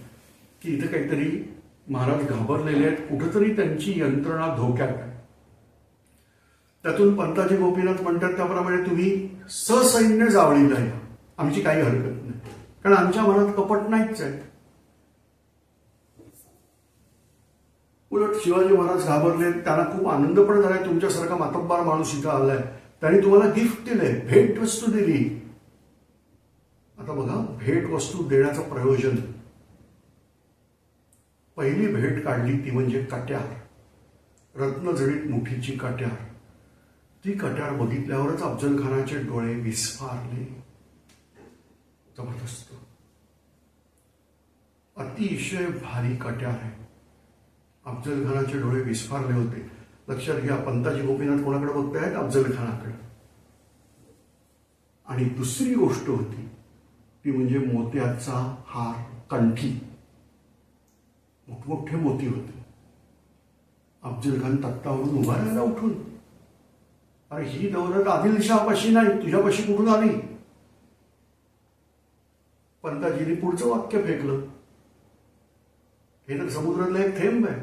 S1: की इथे काहीतरी महाराज घाबरलेले आहेत, कुठेतरी त्यांची यंत्रणा धोक्यात आहे. त्यातून पंताजी गोपीनाथ म्हणतात त्याप्रमाणे तुम्ही ससैन्य जावळीला या, आमची काही हरकत नाही, कारण आमच्या मनात कपट नाहीच आहे. उलट शिवाजी महाराज घाबरले, त्यांना खूप आनंद पण झालाय, तुमच्यासारखा मातब्बार माणूस इथं आलाय, त्यांनी तुम्हाला गिफ्ट दिलंय, भेट वस्तू दिली. आता बघा, भेट वस्तू देण्याचं प्रयोजन. पहिली भेट काढली ती म्हणजे कट्यार, रत्नजडीत मुठीची कट्यार. ती कट्यार बघितल्यावरच अफजल खानाचे डोळे विस्फारले. जबरदस्त, अतिशय भारी कट्यार आहे. अफजल खानाचे डोळे विस्फारले होते. लक्षात घ्या, पंताजी गोपीनाथ कोणाकडे बघतायत? अफजल खानाकडे. आणि दुसरी गोष्ट होती ती म्हणजे मोत्याचा हार, कंठी, मोठमोठे मोती होते. अफजल खान तख्तावरून उभा राहिला उठून. अरे ही दौलत आदिलशहापाशी नाही, तुझ्यापाशी कुठून आली? पंताजीने पुढचं वाक्य फेकलं, हे तर समुद्रातलं एक थेंब आहे.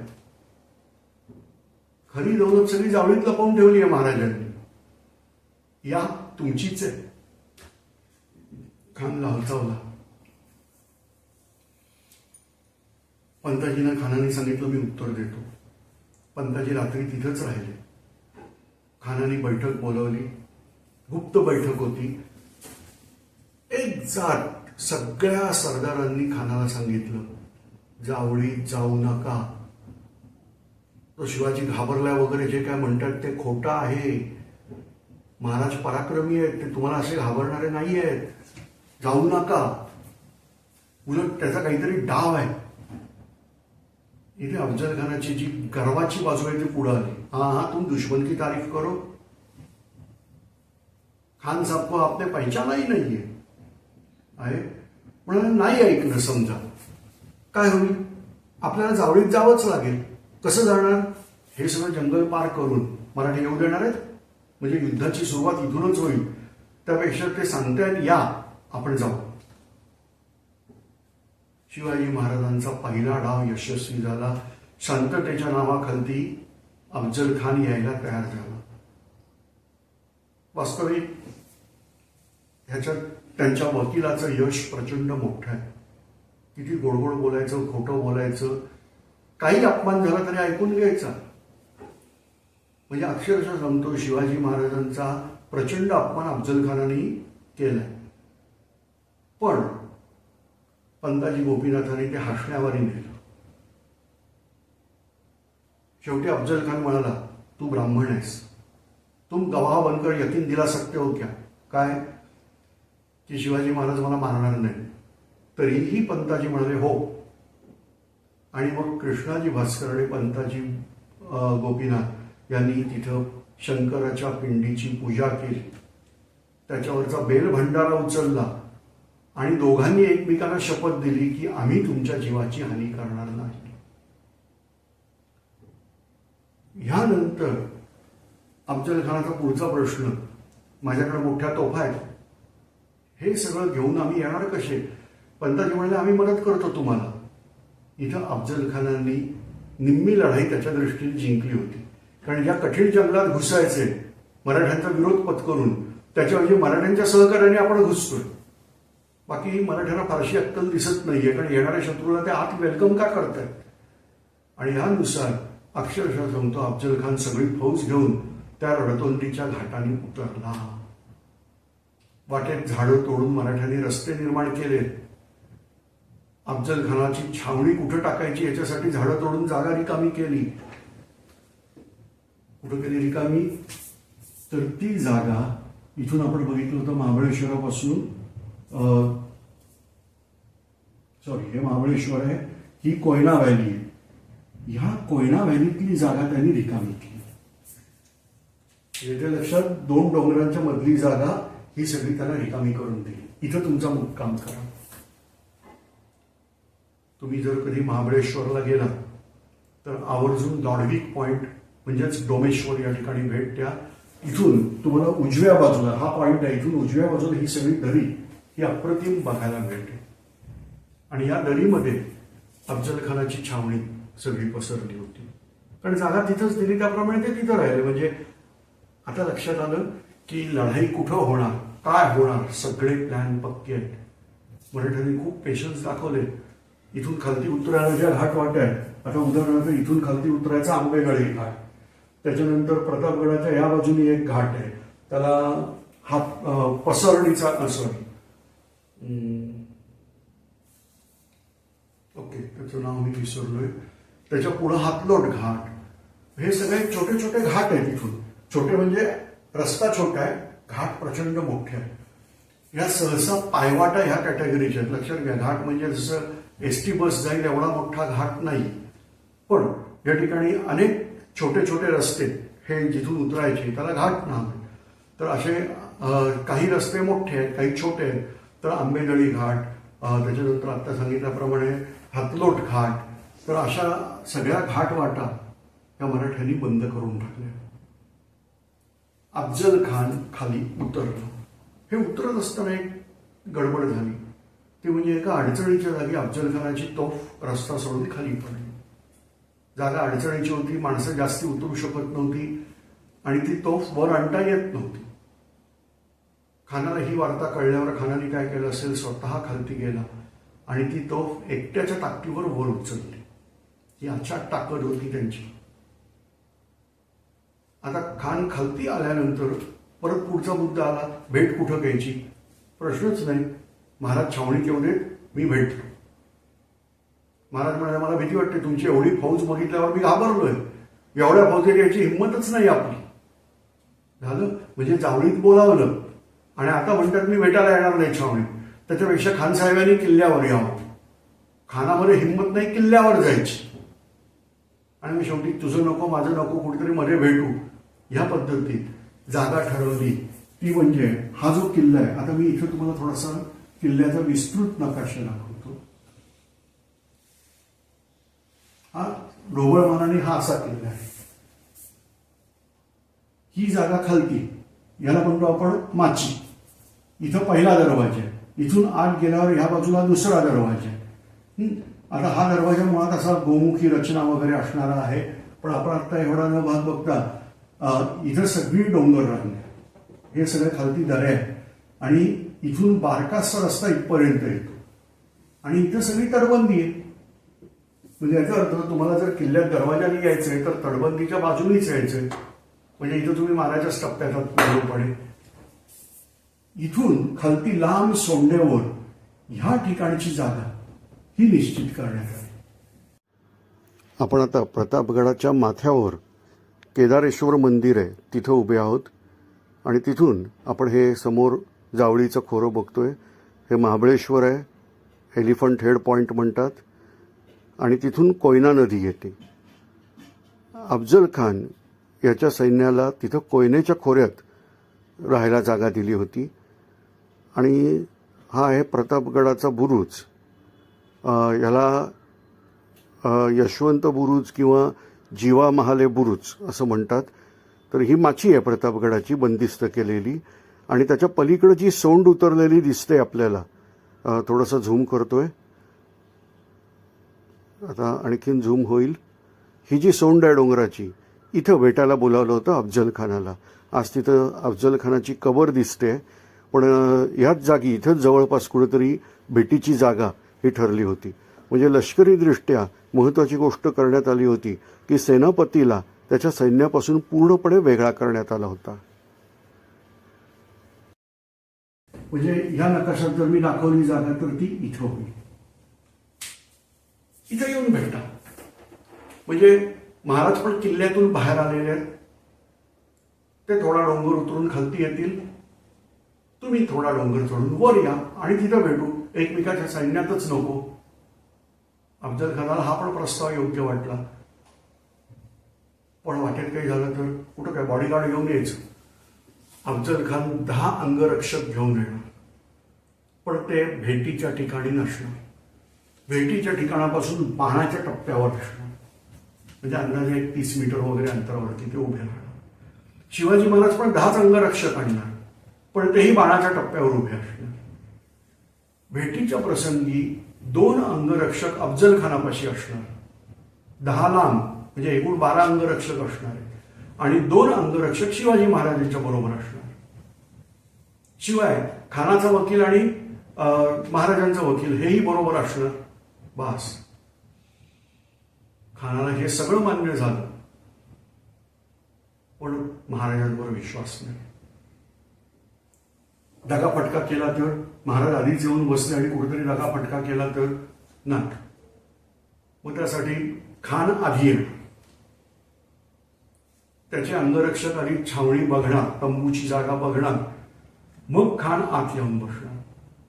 S1: खरी दौलत सगळी जावळीत लपवून ठेवली आहे महाराजांनी, या तुमचीच आहे. खान लालचावला. पंताजींना खानाने सांगितलं मी उत्तर देतो. पंताजी रात्री तिथंच राहिले. खानाने बैठक बोलावली, गुप्त बैठक होती. एक जात सगळ्या सरदारांनी खानाला सांगितलं जावळीत जाऊ नका. तो शिवाजी घाबरला वगैरे जे काय म्हणतात ते खोटं आहे. महाराज पराक्रमी आहेत, ते तुम्हाला असे घाबरणारे नाही आहेत. जाऊ नका. उलट त्याचा काहीतरी डाव आहे. इथे अफजल खानाची जी गर्वाची बाजू आहे ती पुढे आली. हाँ तुम दुश्मन की तारीफ करो, खान साहब को आपने पहचाना ही नाहीये आहे. म्हणाले नाही ऐकलं. समजा काय होईल? आपल्याला जावळीत जावंच लागेल. कसं जाणार? हे सगळं जंगल पार करून मराठी येऊ देणार आहेत? म्हणजे युद्धाची सुरुवात इथूनच होईल. त्यापेक्षा ते सांगतायत या आपण जाऊ. शिवाजी महाराजांचा पहिला डाव यशस्वी झाला. शांततेच्या नावाखाली अफजल खान यायला तयार झाला. वास्तविक ह्याच्यात त्यांच्या वकिलाचं यश प्रचंड मोठं आहे. किती गोडगोड बोलायचं, खोटं बोलायचं, काही अपमान झाला तरी ऐकून घ्यायचा. म्हणजे अक्षरशः सांगतो शिवाजी महाराजांचा प्रचंड अपमान अफजल खानाने केलाय. पण पंताजी गोपीनाथांनी ते हसण्यावारी नेलं. शेवटी अफजल खान म्हणाला, तू ब्राह्मण आहेस, तुम गवाह बनकर यकीन दिला सकते हो क्या, काय की शिवाजी महाराज मला मारणार नाही. तरीही पंताजी म्हणाले हो. आणि मग कृष्णाजी भास्कर आणि पंताजी गोपीनाथ यांनी तिथं शंकराच्या पिंडीची पूजा केली, त्याच्यावरचा बेलभंडारा उचलला आणि दोघांनी एकमेकांना शपथ दिली की आम्ही तुमच्या जीवाची हानी करणार नाही. ह्यानंतर अफजल खानाचा पुढचा प्रश्न, माझ्याकडे मोठ्या तोफा आहेत, हे सगळं घेऊन आम्ही येणार कसे. पंताजी म्हणाले आम्ही मदत करतो तुम्हाला. इथं अफजल खानांनी निम्मी लढाई त्याच्या दृष्टीने जिंकली होती, कारण ज्या कठीण जंगलात घुसायचे मराठ्यांचा विरोध पत्करून, त्याच्या म्हणजे मराठ्यांच्या सहकार्याने आपण घुसतोय. बाकी मराठ्यांना फारशी अक्कल दिसत नाहीये, कारण येणाऱ्या शत्रूला ते आत वेलकम का करतायत. आणि ह्यानुसार अक्षरशः सांगतो अफजल खान सगळी फौज घेऊन त्या रणतोंडीच्या घाटाने उतरला. वाटेत झाडं तोडून मराठ्यांनी रस्ते निर्माण केले. अफजल खानाची छावणी कुठं टाकायची याच्यासाठी झाडं तोडून जागा रिकामी केली. कुठं केली रिकामी, तर ती जागा इथून आपण बघितलं होतं महाबळेश्वरापासून, हे महाबळेश्वर आहे, ही कोयना व्हॅली आहे. ह्या कोयना व्हॅलीतली जागा त्यांनी रिकामी केली. येत्या लक्षात, 2 डोंगरांच्या मधली जागा ही सगळी त्यांना रिकामी करून दिली. इथं तुमचा मुक्काम करा. तुम्ही जर कधी महाबळेश्वरला गेला तर आवर्जून लॉडविक पॉइंट म्हणजेच डोमेश्वर या ठिकाणी भेट द्या. इथून तुम्हाला उजव्या बाजूला हा पॉइंट आहे, इथून उजव्या बाजूला ही सगळी दरी ही अप्रतिम बघायला मिळते. आणि या दरीमध्ये अफजल खानाची छावणी सगळी पसरली होती, कारण जागा तिथंच दिली त्याप्रमाणे ते तिथं राहिले. म्हणजे आता लक्षात आलं की लढाई कुठं होणार, काय होणार, सगळे प्लॅन पक्के आहेत. मराठ्यांनी खूप पेशन्स दाखवले. इथून खालती उतरायला ज्या घाट वाट आहे, आता उदाहरणार्थ इथून खालती उतरायचा आंबेगड एक घाट, त्याच्यानंतर प्रतापगडाच्या या बाजूने एक घाट आहे, त्याला हा पसरणीचा ओके त्याचं नाव मी विसरलोय, त्याच्या पुढे हातलोट घाट, हे सगळे छोटे छोटे घाट आहेत. इथून छोटे म्हणजे रस्ता छोटा आहे, घाट प्रचंड मोठे आहे. या सहसा पायवाटा ह्या कॅटेगरीच्या आहेत. लक्षात घ्या, घाट म्हणजे जसं एसटी बस जाईल एवढा मोठा घाट नाही, पण या ठिकाणी अनेक छोटे छोटे रस्ते हे जिथून उतरायचे त्याला घाट नाव आहे. तर असे काही रस्ते मोठे आहेत, काही छोटे आहेत. तर आंबेदळी घाट, त्याच्यानंतर आता सांगितल्याप्रमाणे हातलोट घाट, तर अशा सगळ्या घाटवाटा या मराठ्यांनी बंद करून टाकल्या. अफजल खान खाली उतरला. हे उतरत असताना एक गडबड झाली, ती म्हणजे एका अडचणीच्या जागी अफजल खानाची तोफ रस्ता सोडून खाली पडली. जागा अडचणीची होती, माणसं जास्ती उतरू शकत नव्हती आणि ती तोफ वर आणता येत नव्हती. खानाला ही वार्ता कळल्यावर खानाने काय केलं असेल, स्वतः खालती गेला आणि ती तोफ एकट्याच्या ताकदीवर वर उचलली. ही अचाट ताकद होती त्यांची. आता खान खालती आल्यानंतर परत पुढचा मुद्दा आला, भेट कुठं घ्यायची, प्रश्नच नाही. महाराज छावणीत येऊ देत, मी भेटतो. महाराज म्हणाले मला भीती वाटते, तुमची एवढी फौज बघितल्यावर मी घाबरलोय, एवढ्या फौजेत यायची हिंमतच नाही आपली. झालं म्हणजे जावळीत बोलावलं आणि आता म्हणतात मी भेटायला येणार नाही छावणीत. त्याच्यापेक्षा खान साहेबांनी किल्ल्यावर यावं. खानामध्ये हिंमत नाही किल्ल्यावर जायची. आणि मी शेवटी तुझं नको माझं नको कुठेतरी मध्ये भेटू ह्या पद्धतीत जागा ठरवली. ती म्हणजे हा जो किल्ला आहे, आता मी इथं तुम्हाला थोडासा किल्ल्याचा विस्तृत नकाशा दाखवतो. हा ढोबळमानाने हा असा किल्ला आहे. ही जागा खालती, याला म्हणतो आपण माची. इथं पहिला दरवाजा आहे, इथून आत गेल्यावर ह्या बाजूला दुसरा दरवाजा आहे. आता हा दरवाजा मुळात असा गोमुखी रचना वगैरे असणारा आहे, पण आपण आता एवढा न भाग बघता इथं सगळी डोंगर रांग, हे सगळे खालती दऱ्या आहेत आणि इथून बारकासा रस्ता इथपर्यंत येतो आणि इथं सगळी तटबंदी आहे. म्हणजे याचा अर्थ तुम्हाला जर किल्ल्यात दरवाजाने यायचंय तर तटबंदीच्या बाजूनेच यायचंय, म्हणजे इथं तुम्ही मारायच्याच टप्प्यात पडेल. इथून खालती लांब सोंडेवर ह्या ठिकाणची जागा ही निश्चित करण्यात आली. आपण आता प्रतापगडाच्या माथ्यावर केदारेश्वर मंदिर आहे तिथं उभे आहोत आणि तिथून आपण हे समोर जावळीचं खोरं बघतोय. हे महाबळेश्वर आहे, एलिफंट हेड पॉईंट म्हणतात आणि तिथून कोयना नदी येते. अफजल खान याच्या सैन्याला तिथं कोयनेच्या खोऱ्यात राहायला जागा दिली होती आणि हा आहे प्रतापगडाचा बुरुज. याला यशवंत बुरुज किंवा जीवा महाले बुरुज असं म्हणतात. तर ही माची आहे प्रतापगडाची बंदिस्त केलेली आणि त्याच्या पलीकडं जी सोंड उतरलेली दिसते आपल्याला, थोडंसं झूम करतोय आता, आणखीन झूम होईल. ही जी सोंड आहे डोंगराची, इथं भेटायला बोलावलं होतं अफजल खानाला. आज तिथं अफजल खानाची कबर दिसते, पण ह्याच जागी इथंच जवळपास कुठेतरी भेटीची जागा ही ठरली होती. म्हणजे लष्करीदृष्ट्या महत्त्वाची गोष्ट करण्यात आली होती की सेनापतीला त्याच्या सैन्यापासून पूर्णपणे वेगळा करण्यात आला होता. म्हणजे ह्या नकाशात जर मी दाखवली जागा तर ती इथं होईल. इथं येऊन भेटा. म्हणजे महाराज पण किल्ल्यातून बाहेर आलेले आहेत. ते थोडा डोंगर उतरून खालती येतील, तुम्ही थोडा डोंगर चढून वर या आणि तिथं भेटू. एकमेकाच्या सैन्यातच नको. अफजल खानाला हा पण प्रस्ताव योग्य वाटला. पण वाटेत काही झालं तर कुठं काय बॉडीगार्ड घेऊन यायचं. अफजल खान 10 अंगरक्षक घेऊन येणार, पण ते भेटीच्या ठिकाणी नसणार. भेटीच्या ठिकाणापासून बाणाच्या टप्प्यावर असणार. म्हणजे अंदाजे 30 मीटर वगैरे अंतरावरती ते उभे राहणार. शिवाजी महाराज पण 10 अंगरक्षक आणणार, पण तेही बाणाच्या टप्प्यावर उभे असणार. भेटीच्या प्रसंगी 2 अंगरक्षक अफजल खानापाशी असणार, 10 लांब, म्हणजे एकूण 12 अंगरक्षक असणार आणि 2 अंगरक्षक शिवाजी महाराजांच्या बरोबर असणार. शिवाय खानाचा वकील आणि महाराजांचा वकील हेही बरोबर असणार. बास. खानाला हे सगळं मान्य झालं, पण महाराजांवर विश्वास नाही. दगाफटका केला तर महाराज आधीच येऊन बसले आणि कुठेतरी दगाफटका केला तर नाही. मग त्यासाठी खान आधी येणार. त्याचे अंगरक्षक आधी छावणी बघणार, तंबूची जागा बघणार, मग खान आत येऊन बसणार.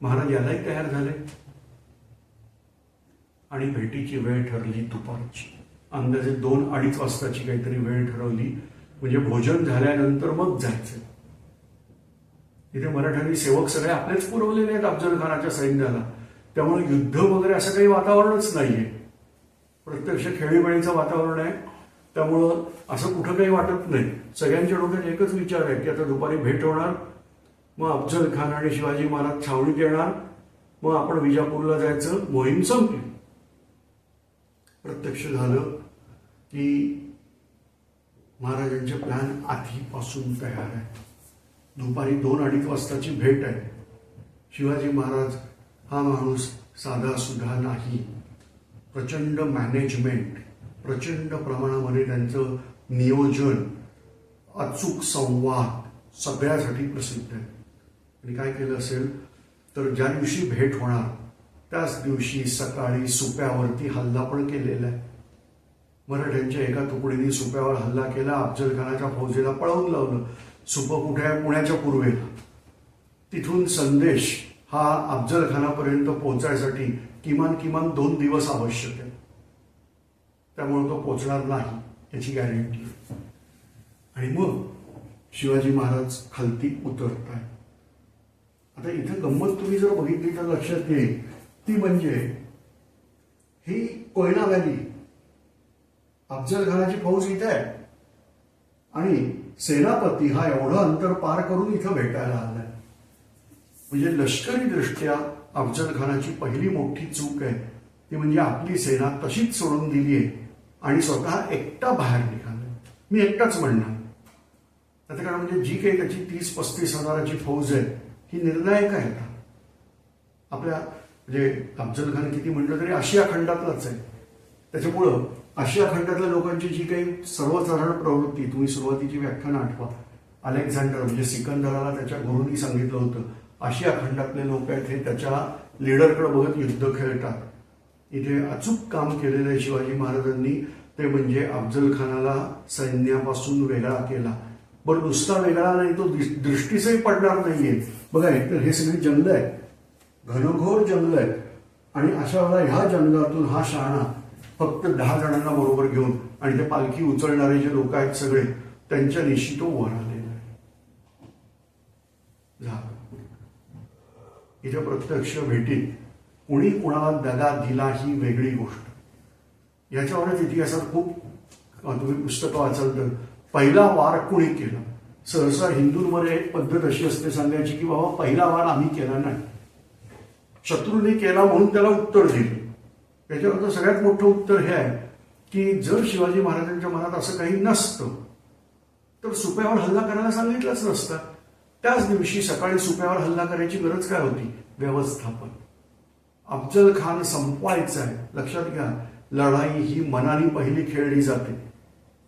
S1: महाराज यालाही तयार झाले आणि भेटीची वेळ ठरली दुपारची. अंदाजे 2-2:30 वाजताची काहीतरी वेळ ठरवली. म्हणजे भोजन झाल्यानंतर मग जायचं. तिथे मराठ्यांनी सेवक सगळे आपलेच पुरवलेले आहेत अफजल खानाच्या सैन्याला. त्यामुळे युद्ध वगैरे असं काही वातावरणच नाहीये. प्रत्यक्ष खेळीमेळीचं वातावरण आहे. त्यामुळं असं कुठं काही वाटत नाही. सगळ्यांच्या डोक्यात एकच विचार आहे की आता दुपारी भेट होणार, मग अफजल खान आणि शिवाजी महाराज छावणीत येणार, मग आपण विजापूरला जायचं, मोहीम संपली. प्रत्यक्ष झालं की महाराजांचे प्लॅन आधीपासून तयार आहे. दुपारी 2-2:30 वाजताची भेट आहे. शिवाजी महाराज हा माणूस साधा सुद्धा नाही. प्रचंड मॅनेजमेंट, प्रचंड प्रमाणामध्ये त्यांचं नियोजन, अचूक संवाद सगळ्यासाठी प्रसिद्ध आहे. आणि काय केलं असेल तर ज्या दिवशी भेट होणार त्याच दिवशी सकाळी सुप्यावरती हल्ला पण केलेला आहे. मराठ्यांच्या एका तुकडीने सुप्यावर हल्ला केला. अफजल खानाच्या फौजेला पळवून लावलं. सुप कुठे आहे? पुण्याच्या पूर्वेला. तिथून संदेश हा अफजल खानापर्यंत पोहोचायसाठी किमान 2 दिवस आवश्यक आहे. त्यामुळे तो पोचणार नाही याची गॅरंटी. आणि मग शिवाजी महाराज खालती उतरत आहे. आता इथं गंमत तुम्ही जर बघितली तर लक्षात येईल ती म्हणजे ही कोयना व्हॅली, अफजल खानाची फौज इथे आहे आणि सेनापती हा एवढं अंतर पार करून इथं भेटायला आलाय. म्हणजे लष्करी दृष्ट्या अफजल खानाची पहिली मोठी चूक आहे ती म्हणजे आपली सेना तशीच सोडून दिली आहे आणि स्वतः एकटा बाहेर निघाला. मी एकटाच म्हणणार. त्याचं कारण म्हणजे जी काही त्याची 30-35 हजाराची फौज आहे ही निर्णायक आहे का आपल्या. म्हणजे अफजल खान किती म्हटलं तरी आशिया खंडातलाच आहे. त्याच्यामुळं आशिया खंडातल्या लोकांची जी काही सर्वसाधारण प्रवृत्ती, तुम्ही सुरुवातीची व्याख्यान आठवा, अलेक्झांडर म्हणजे सिकंदराला त्याच्या गुरूंनी सांगितलं होतं आशिया खंडातले लोक आहेत हे त्याच्या लीडरकडे बघत युद्ध खेळतात. इथे अचूक काम केलेलं आहे शिवाजी महाराजांनी, ते म्हणजे अफजल खानाला सैन्यापासून वेगळा केला. बरं, नुसता वेगळा नाही, तो दृष्टीसही पडणार नाहीये. बघा, एकतर हे सगळी जंगल आहेत, घनघोर जंगल आहेत, आणि अशा वेळेला ह्या जंगलातून हा शहाणा फक्त 10 जणांना बरोबर घेऊन, आणि ते पालखी उचलणारे जे लोक आहेत सगळे, त्यांच्या निशी तो वर आलेला आहे. इथे प्रत्यक्ष भेटीत कुणी कुणाला दगा दिला ही वेगळी गोष्ट. याच्यावरच इतिहासात खूप तुम्ही पुस्तकं वाचाल तर पहिला वार कुणी केला. सहसा हिंदूंमध्ये एक पद्धत अशी असते सांगायची की बाबा पहिला वार आम्ही केला नाही, शत्रूने केला म्हणून त्याला उत्तर दिलं. त्याच्यावर सगळ्यात मोठं उत्तर हे आहे की जर शिवाजी महाराजांच्या मनात असं काही नसतं तर सुप्यावर हल्ला करायला सांगितलंच नसतं. त्याच दिवशी सकाळी सुप्यावर हल्ला करायची गरज काय होती? व्यवस्थापन. अफजल खान संपवायचा आहे. लक्षात घ्या, लढाई ही मनाने पहिली खेळली जाते.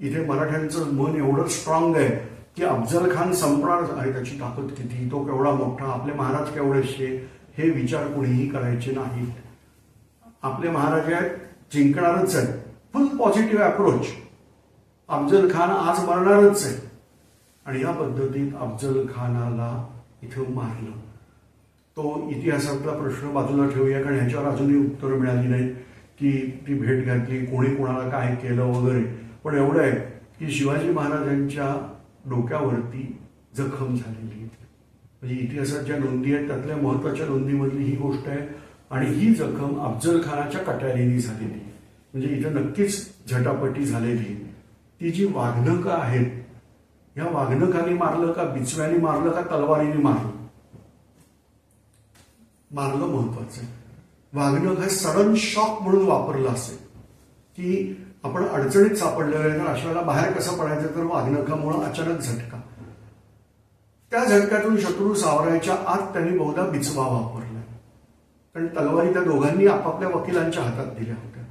S1: इथे मराठ्यांचं मन एवढं स्ट्रॉंग आहे की अफजल खान संपणार आहे, त्याची ताकद किती, तो केवढा मोठा, आपले महाराज केवढेशे, हे विचार कुणीही करायचे नाहीत. आपले महाराज आहेत, जिंकणारच आहे. फुल पॉझिटिव्ह अप्रोच. अफजल खान आज मरणारच आहे. आणि या पद्धतीत अफजल खानाला इथं मारलं. तो इतिहासातला प्रश्न बाजूला ठेवूया, कारण ह्याच्यावर अजूनही उत्तर मिळाली नाही की ती भेट घातली, कोणी कोणाला काय केलं वगैरे. पण एवढं आहे की शिवाजी महाराजांच्या डोक्यावरती जखम झालेली आहे. म्हणजे इतिहासात ज्या नोंदी आहेत त्यातल्या महत्वाच्या नोंदीमधली ही गोष्ट आहे. आणि ही जखम अफजल खानाच्या कट्यारीने झालेली. म्हणजे इथं नक्कीच झटापटी झालेली. ती जी वाघनकं आहेत, या वाघनकांनी मारलं का बिचव्याने मारलं का तलवारीने मारलं? मारलं महत्वाचं आहे. वाघनक हे सडन शॉक म्हणून वापरलं असेल की आपण अडचणीत सापडलेलं आहे, तर अशा वेळेला बाहेर कसं पडायचं, तर वाघनकामुळं अचानक झटका. त्या झटक्यातून शत्रू सावरायच्या आत त्यांनी बहुधा बिचवा वापरला, कारण तलवारी त्या दोघांनी आपापल्या वकिलांच्या हातात दिल्या होत्या.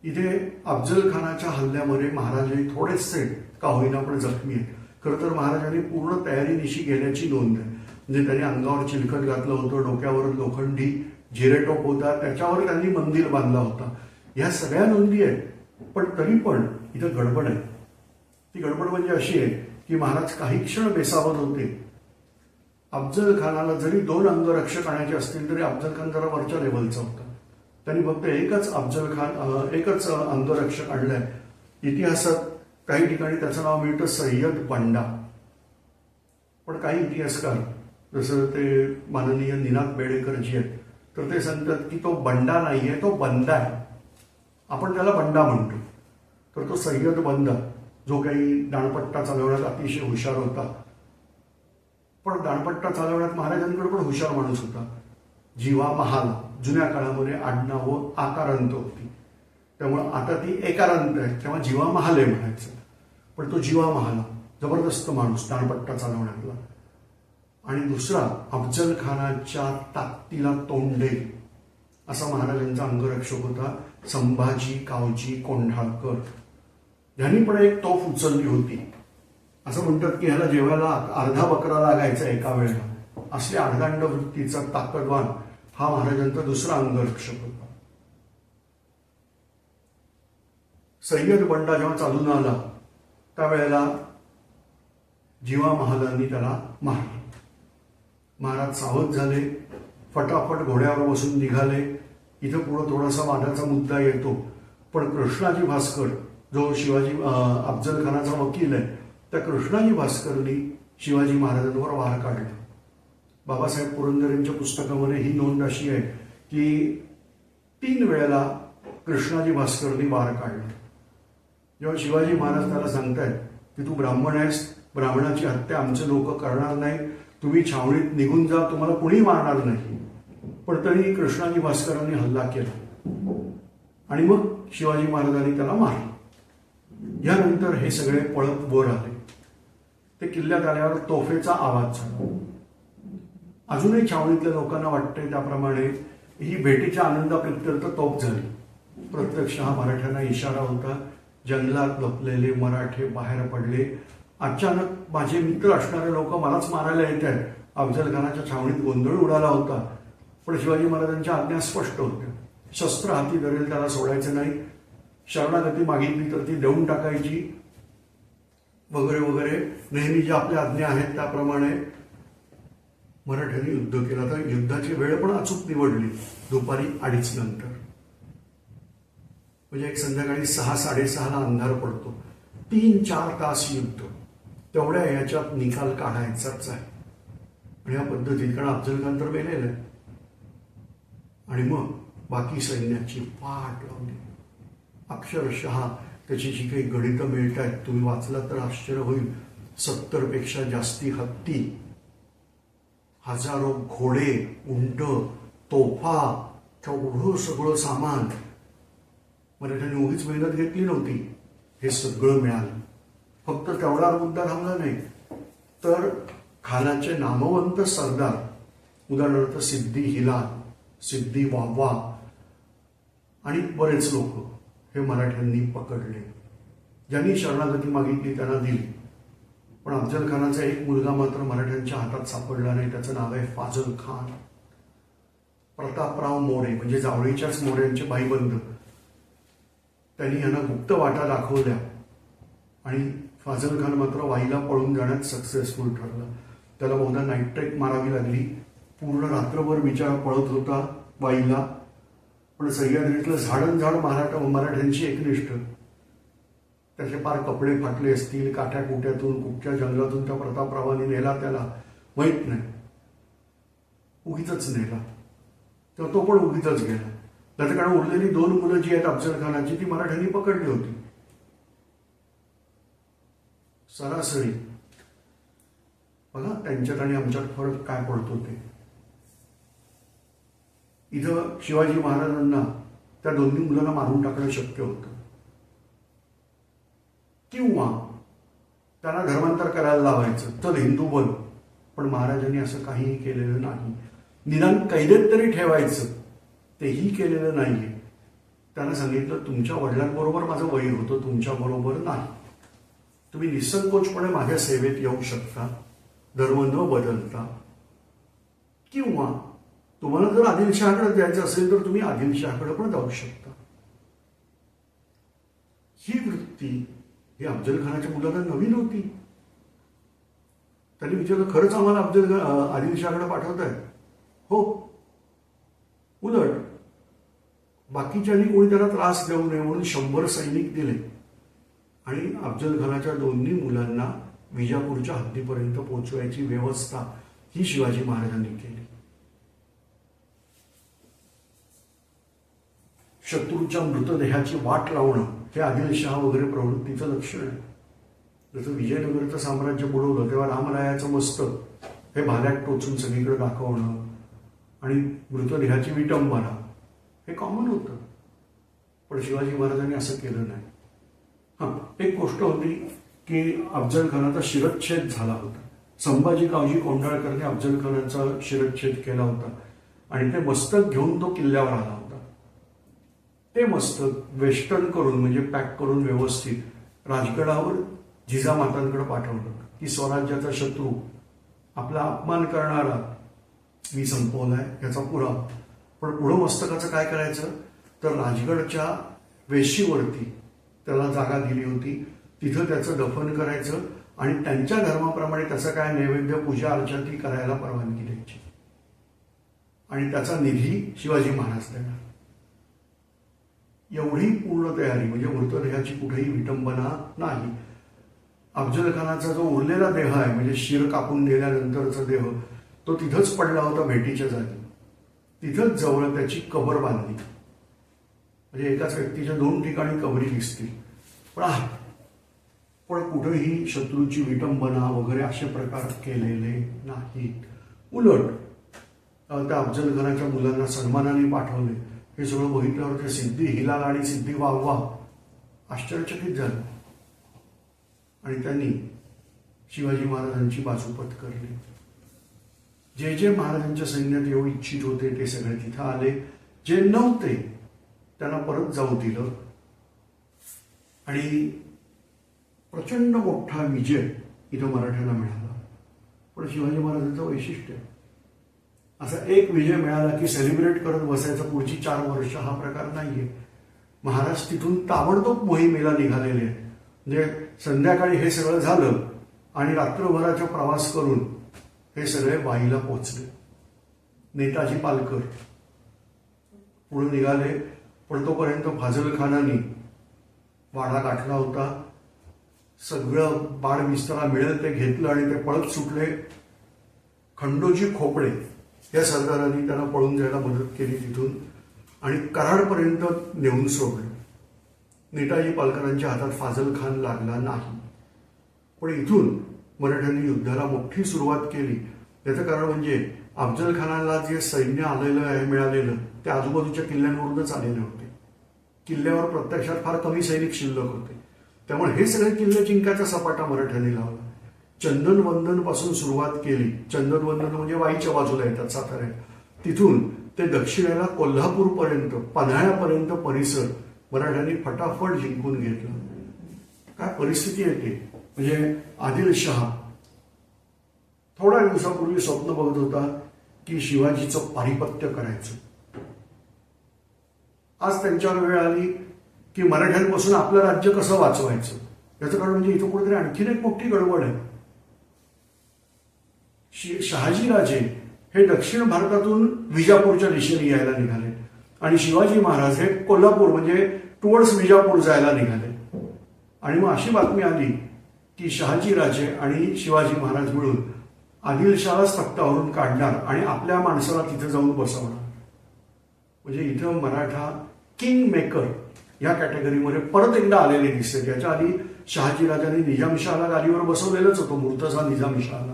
S1: इथे अफजल खानाच्या हल्ल्यामध्ये महाराजही थोडेसे का होईना पण जखमी आहेत. खरं तर महाराजांनी पूर्ण तयारीनिशी गेल्याची नोंद आहे. म्हणजे त्यांनी अंगावर चिलखत घातलं होतं, डोक्यावर लोखंडी जिरेटोप होता, त्याच्यावर त्यांनी मंदिर बांधला होता. ह्या सगळ्या नोंदी आहेत. पण तरी पण इथं गडबड आहे. ती गडबड म्हणजे अशी आहे की महाराज काही क्षण बेसावध होते. अफजल खानाला जरी 2 अंगरक्षक आणायचे असतील तरी अफजल खान जरा वरच्या लेवलचा होता. त्यांनी फक्त एकच अंगरक्षक आणलाय. इतिहासात काही ठिकाणी त्याचं नाव मिळतं सय्यद बंडा. पण काही इतिहासकार जसं ते माननीय निनाद बेडेकर जी आहेत, तर ते सांगतात की तो बंडा नाहीये, तो बंदा आहे. आपण त्याला बंडा म्हणतो. तर तो सय्यद बंदा जो काही दाणपट्टा चालवण्यात अतिशय हुशार होता. पण दाणपट्टा चालवण्यात महाराजांकडे पण हुशार माणूस होता. जीवा महाल, जुन्या काळामध्ये आडनावं आकारांत होती, त्यामुळं आता ती एकारांत आहे, तेव्हा जीवा महाल आहे म्हणायचं. पण तो जीवा महाल जबरदस्त माणूस दाणपट्टा चालवण्यातला. आणि दुसरा अफजल खानाच्या ताकदीला तोंड देईल असा महाराजांचा अंगरक्षक होता संभाजी कावजी कोंढाळकर. यांनी पण एक तोफ उचलली होती. असं म्हणतात की ह्याला जेवायला अर्धा बकरा लागायचा एका वेळेला. असल्या अर्धांड वृत्तीचा ताकदवान हा महाराजांचा दुसरा अंगरक्षक होता. सय्यद बंडा जेव्हा चालून आला त्यावेळेला जीवा महालांनी त्याला मारलं. महाराज सावध झाले, फटाफट घोड्यावर बसून निघाले. इथं पुढं थोडासा वादाचा मुद्दा येतो. पण कृष्णाजी भास्कर जो अफजल खानाचा वकील आहे, त्या कृष्णाजी भास्करनी शिवाजी महाराजांवर वार काढला. बाबासाहेब पुरंदरेंच्या पुस्तकामध्ये ही नोंद अशी आहे की 3 वेळेला कृष्णाजी भास्करनी वार काढला. जेव्हा शिवाजी महाराज त्याला सांगतायत की तू ब्राह्मण आहेस, ब्राह्मणाची हत्या आमचे लोक करणार नाही, तुम्ही छावणीत निघून जा, तुम्हाला कुणी मारणार नाही. पण तरी कृष्णाजी भास्करांनी हल्ला केला आणि मग शिवाजी महाराजांनी त्याला मारलं. यानंतर हे सगळे पळत वर आले. ते किल्ल्यात आल्यावर तोफेचा आवाज झाला. अजूनही छावणीतल्या लोकांना वाटतंय त्याप्रमाणे ही भेटीच्या आनंदाप्रित्यर्थ तोफ झाली. प्रत्यक्ष हा मराठ्यांना इशारा होता. जंगलात लपलेले मराठे बाहेर पडले. अचानक माझे मित्र असणारे लोक मलाच मारायला येत आहेत. अफजल खानाच्या छावणीत गोंधळ उडाला होता. पण शिवाजी महाराजांच्या आज्ञा स्पष्ट होत्या. शस्त्र हाती धरेल त्याला सोडायचं नाही, शरणागती मागितली तर ती देऊन टाकायची वगैरे वगैरे. नेहमी ज्या आपल्या आज्ञा आहेत त्याप्रमाणे मराठ्यांनी युद्ध केलं. तर युद्धाची वेळ पण अचूक निवडली, दुपारी 2:30 नंतर. म्हणजे एक संध्याकाळी 6-6:30 अंधार पडतो. 3-4 तास युद्ध, तेवढ्या याच्यात निकाल काढायचाच आहे. आणि या पद्धतीत, कारण अफजल खान तर मेलेला आहे. आणि मग बाकी सैन्याची पाठ लावली. अक्षरशः त्याची जी काही गणितं मिळत आहेत, तुम्ही वाचलात तर आश्चर्य होईल. 70 पेक्षा जास्ती हत्ती, हजारो घोडे, उंट, तोफा, केवढं सगळं सामान. मराठ्यांनी उगीच मेहनत घेतली नव्हती, हे सगळं मिळालं. फक्त तेवढा मुद्दा थांबला नाही, तर खानाचे नामवंत सरदार, उदाहरणार्थ सिद्दी हिलाल, सिद्दी वावा आणि बरेच लोक हे मराठ्यांनी पकडले. ज्यांनी शरणागती मागितली त्यांना दिली. पण अफजल खानाचा एक मुलगा मात्र मराठ्यांच्या हातात सापडला नाही. त्याचं नाव आहे फाजल खान. प्रतापराव मोरे म्हणजे जावळीच्याच मोऱ्यांचे भाईबंध, त्यांनी यांना गुप्त वाटा दाखवल्या आणि फाजल खान मात्र वाईला पळून जाण्यात सक्सेसफुल ठरला. त्याला बहुधा नाईट ट्रेक मारावी लागली. पूर्ण रात्रभर बिचारा पळत होता वाईला. पण सह्याद्रीतलं झाड मराठ्यांची एकनिष्ठ. त्याचे पार कपडे फाटले असतील, काठ्या कुट्यातून कुठच्या जंगलातून त्या प्रतापरावांनी नेला त्याला माहीत नाही. उगीच नेला, तर तो पण उगीच गेला. त्याचं कारण उरलेली 2 मुलं जी आहेत अफजल खानाची, ती मराठ्यांनी पकडली होती. सरासरी बघा त्यांच्यात आणि आमच्यात फरक काय पडतो ते. इथं शिवाजी महाराजांना त्या 2 मुलांना मारून टाकणं शक्य होतं, किंवा त्यांना धर्मांतर करायला लावायचं, तर हिंदू बन. पण महाराजांनी असं काहीही केलेलं नाही. निदान कैदेत तरी ठेवायचं, तेही केलेलं नाहीये. त्यांना सांगितलं तुमच्या वडिलांबरोबर माझं वैर होतं, तुमच्याबरोबर नाही. तुम्ही निसंकोचपणे माझ्या सेवेत येऊ शकता, धर्म न बदलता. किंवा तुम्हाला जर आदिलशहाकडे द्यायचं असेल तर तुम्ही आदिलशहाकडे पण जाऊ शकता. ही वृत्ती ही अफजल खानाच्या मुलांना नवीन होती. त्यांनी विचारलं खरंच आम्हाला आदिलशहाकडे पाठवताय? हो. उलट बाकीच्यांनी कोणी त्याला त्रास देऊ नये म्हणून 100 सैनिक दिले आणि अफजल खानाच्या 2 मुलांना विजापूरच्या हद्दीपर्यंत पोहोचवायची व्यवस्था ही शिवाजी महाराजांनी केली. शत्रूच्या मृतदेहाची वाट लावणं हे आदिलशहा वगैरे प्रवृत्तीचं लक्षण आहे. जसं विजयनगरचं साम्राज्य बुडवलं तेव्हा रामरायाचं मस्तक हे भाल्यात टोचून सगळीकडे दाखवणं आणि मृतदेहाची विटंबना हे कॉमन होतं. पण शिवाजी महाराजांनी असं केलं नाही. एक गोष्ट होती की अफजल खानाचा शिरच्छेद झाला होता. संभाजी कावजी कोंढाळकरने अफजल खानाचा शिरच्छेद केला होता आणि ते मस्तक घेऊन तो किल्ल्यावर आला होता. ते मस्तक वेस्टर्न करून म्हणजे पॅक करून व्यवस्थित राजगडावर जिजामातांकडे पाठवलं की स्वराज्याचा शत्रू, आपला अपमान करणारा मी संपवलाय याचा पुरावा. पण पुढं मस्तकाचं काय करायचं, तर राजगडच्या वेशीवरती त्याला जागा दिली होती, तिथं त्याचं दफन करायचं आणि त्यांच्या धर्माप्रमाणे त्याचं काय नैवेद्य पूजा अर्चा ती करायला परवानगी द्यायची आणि त्याचा निधी शिवाजी महाराज देणार. एवढी पूर्ण तयारी, म्हणजे मृतदेहाची कुठेही विटंबना नाही. अफजल खानाचा जो उरलेला देह आहे म्हणजे शिर कापून गेल्यानंतरचा देह, तो तिथंच पडला होता भेटीच्या जागी. तिथंच जवळ त्याची कबर बांधली. म्हणजे एकाच व्यक्तीच्या 2 ठिकाणी कबरी दिसतील. पण कुठेही शत्रूची विटंबना वगैरे असे प्रकार केलेले नाहीत. उलट त्या अफजल खानाच्या मुलांना सन्मानाने पाठवले. हे सगळं बघितल्यावर ते सिद्दी हिलाल आणि सिद्दी वावा आश्चर्यचकित झाले आणि त्यांनी शिवाजी महाराजांची बाजू पत्करली. जे महाराजांच्या सैन्यात येऊ इच्छित होते ते सगळे तिथं आले. जे नव्हते त्यांना परत जाऊ दिलं आणि प्रचंड मोठा विजय इथं मराठ्यांना मिळाला. पण शिवाजी महाराजांचं वैशिष्ट्य असा एक विजय मिळाला की सेलिब्रेट करत बसायचं पुढची 4 वर्ष, हा प्रकार नाहीये. महाराज तिथून ताबडतोब मोहिमेला निघालेले आहेत. म्हणजे संध्याकाळी हे सगळं झालं आणि रात्रभराचा प्रवास करून हे सगळे वाईला पोहोचले. नेताजी पालकर पुढे निघाले, पण तोपर्यंत फाजल खानानी वाडा गाठला होता. सगळं बाळ विस्तारा मिळेल ते घेतलं आणि ते पळत सुटले. खंडोजी खोपडे या सरदारांनी त्यांना पळून जायला मदत केली तिथून आणि कराडपर्यंत नेऊन सोडले. नेताजी पालकरांच्या हातात फाजल खान लागला नाही. पण इथून मराठ्यांनी युद्धाला मोठी सुरुवात केली. त्याचं कारण म्हणजे अफजल खानाला जे सैन्य आलेलं आहे मिळालेलं ते आजूबाजूच्या किल्ल्यांवरूनच आलेले होते. किल्ल्यावर प्रत्यक्षात फार कमी सैनिक शिल्लक होते. त्यामुळे हे सगळे किल्ले जिंकायचा सपाटा मराठ्यांनी लावला. चंदनवंदन पासून सुरुवात केली. चंदनवंदन म्हणजे वाईच्या बाजूला येतात साताऱ्यात. तिथून ते दक्षिणेला कोल्हापूरपर्यंत, पन्हाळ्यापर्यंत परिसर मराठ्यांनी फटाफट जिंकून घेतला. काय परिस्थिती येते म्हणजे आदिलशहा थोड्या दिवसापूर्वी स्वप्न बघत होता की शिवाजीचं पारिपत्य करायचं. आज त्यांच्यावर वेळ आली की मराठ्यांपासून आपलं राज्य कसं वाचवायचं. याचं कारण म्हणजे इथं कुठेतरी आणखीन एक मोठी गडबड आहे. शहाजीराजे हे दक्षिण भारतातून विजापूरच्या दिशेने यायला निघाले आणि शिवाजी महाराज हे कोल्हापूर म्हणजे टुवर्ड्स विजापूर जायला निघाले. आणि मग अशी बातमी आली की शहाजीराजे आणि शिवाजी महाराज मिळून आदिलशहालाच तख्तावरून काढणार आणि आपल्या माणसाला तिथे जाऊन बसवणार. म्हणजे इथं मराठा किंग मेकर या कॅटेगरीमध्ये परत एकदा आलेले दिसते. त्याच्या आधी शहाजीराजांनी निजामशहाला गादीवर बसवलेलंच होतं, मुर्तजा निजामशहाला.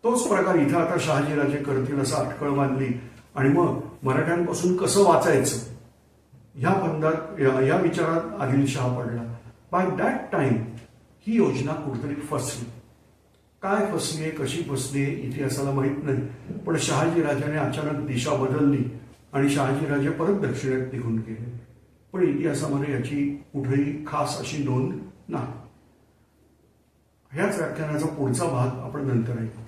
S1: तोच प्रकार इथं आता शहाजीराजे करतील असं अटकळ बांधली आणि मग मराठ्यांपासून कसं वाचायचं ह्या फंदात, या विचारात आदिलशहा पडला. बाय दॅट टाइम ही योजना कुठेतरी फसली. काय फसली आहे, कशी फसली आहे इतिहासाला माहीत नाही. पण शहाजीराजाने अचानक दिशा बदलली आणि शहाजीराजे परत दक्षिणेत निघून गेले. पण इतिहासामध्ये याची कुठेही खास अशी नोंद नाही. ह्याच व्याख्यानाचा पुढचा भाग आपण नंतर ऐकू.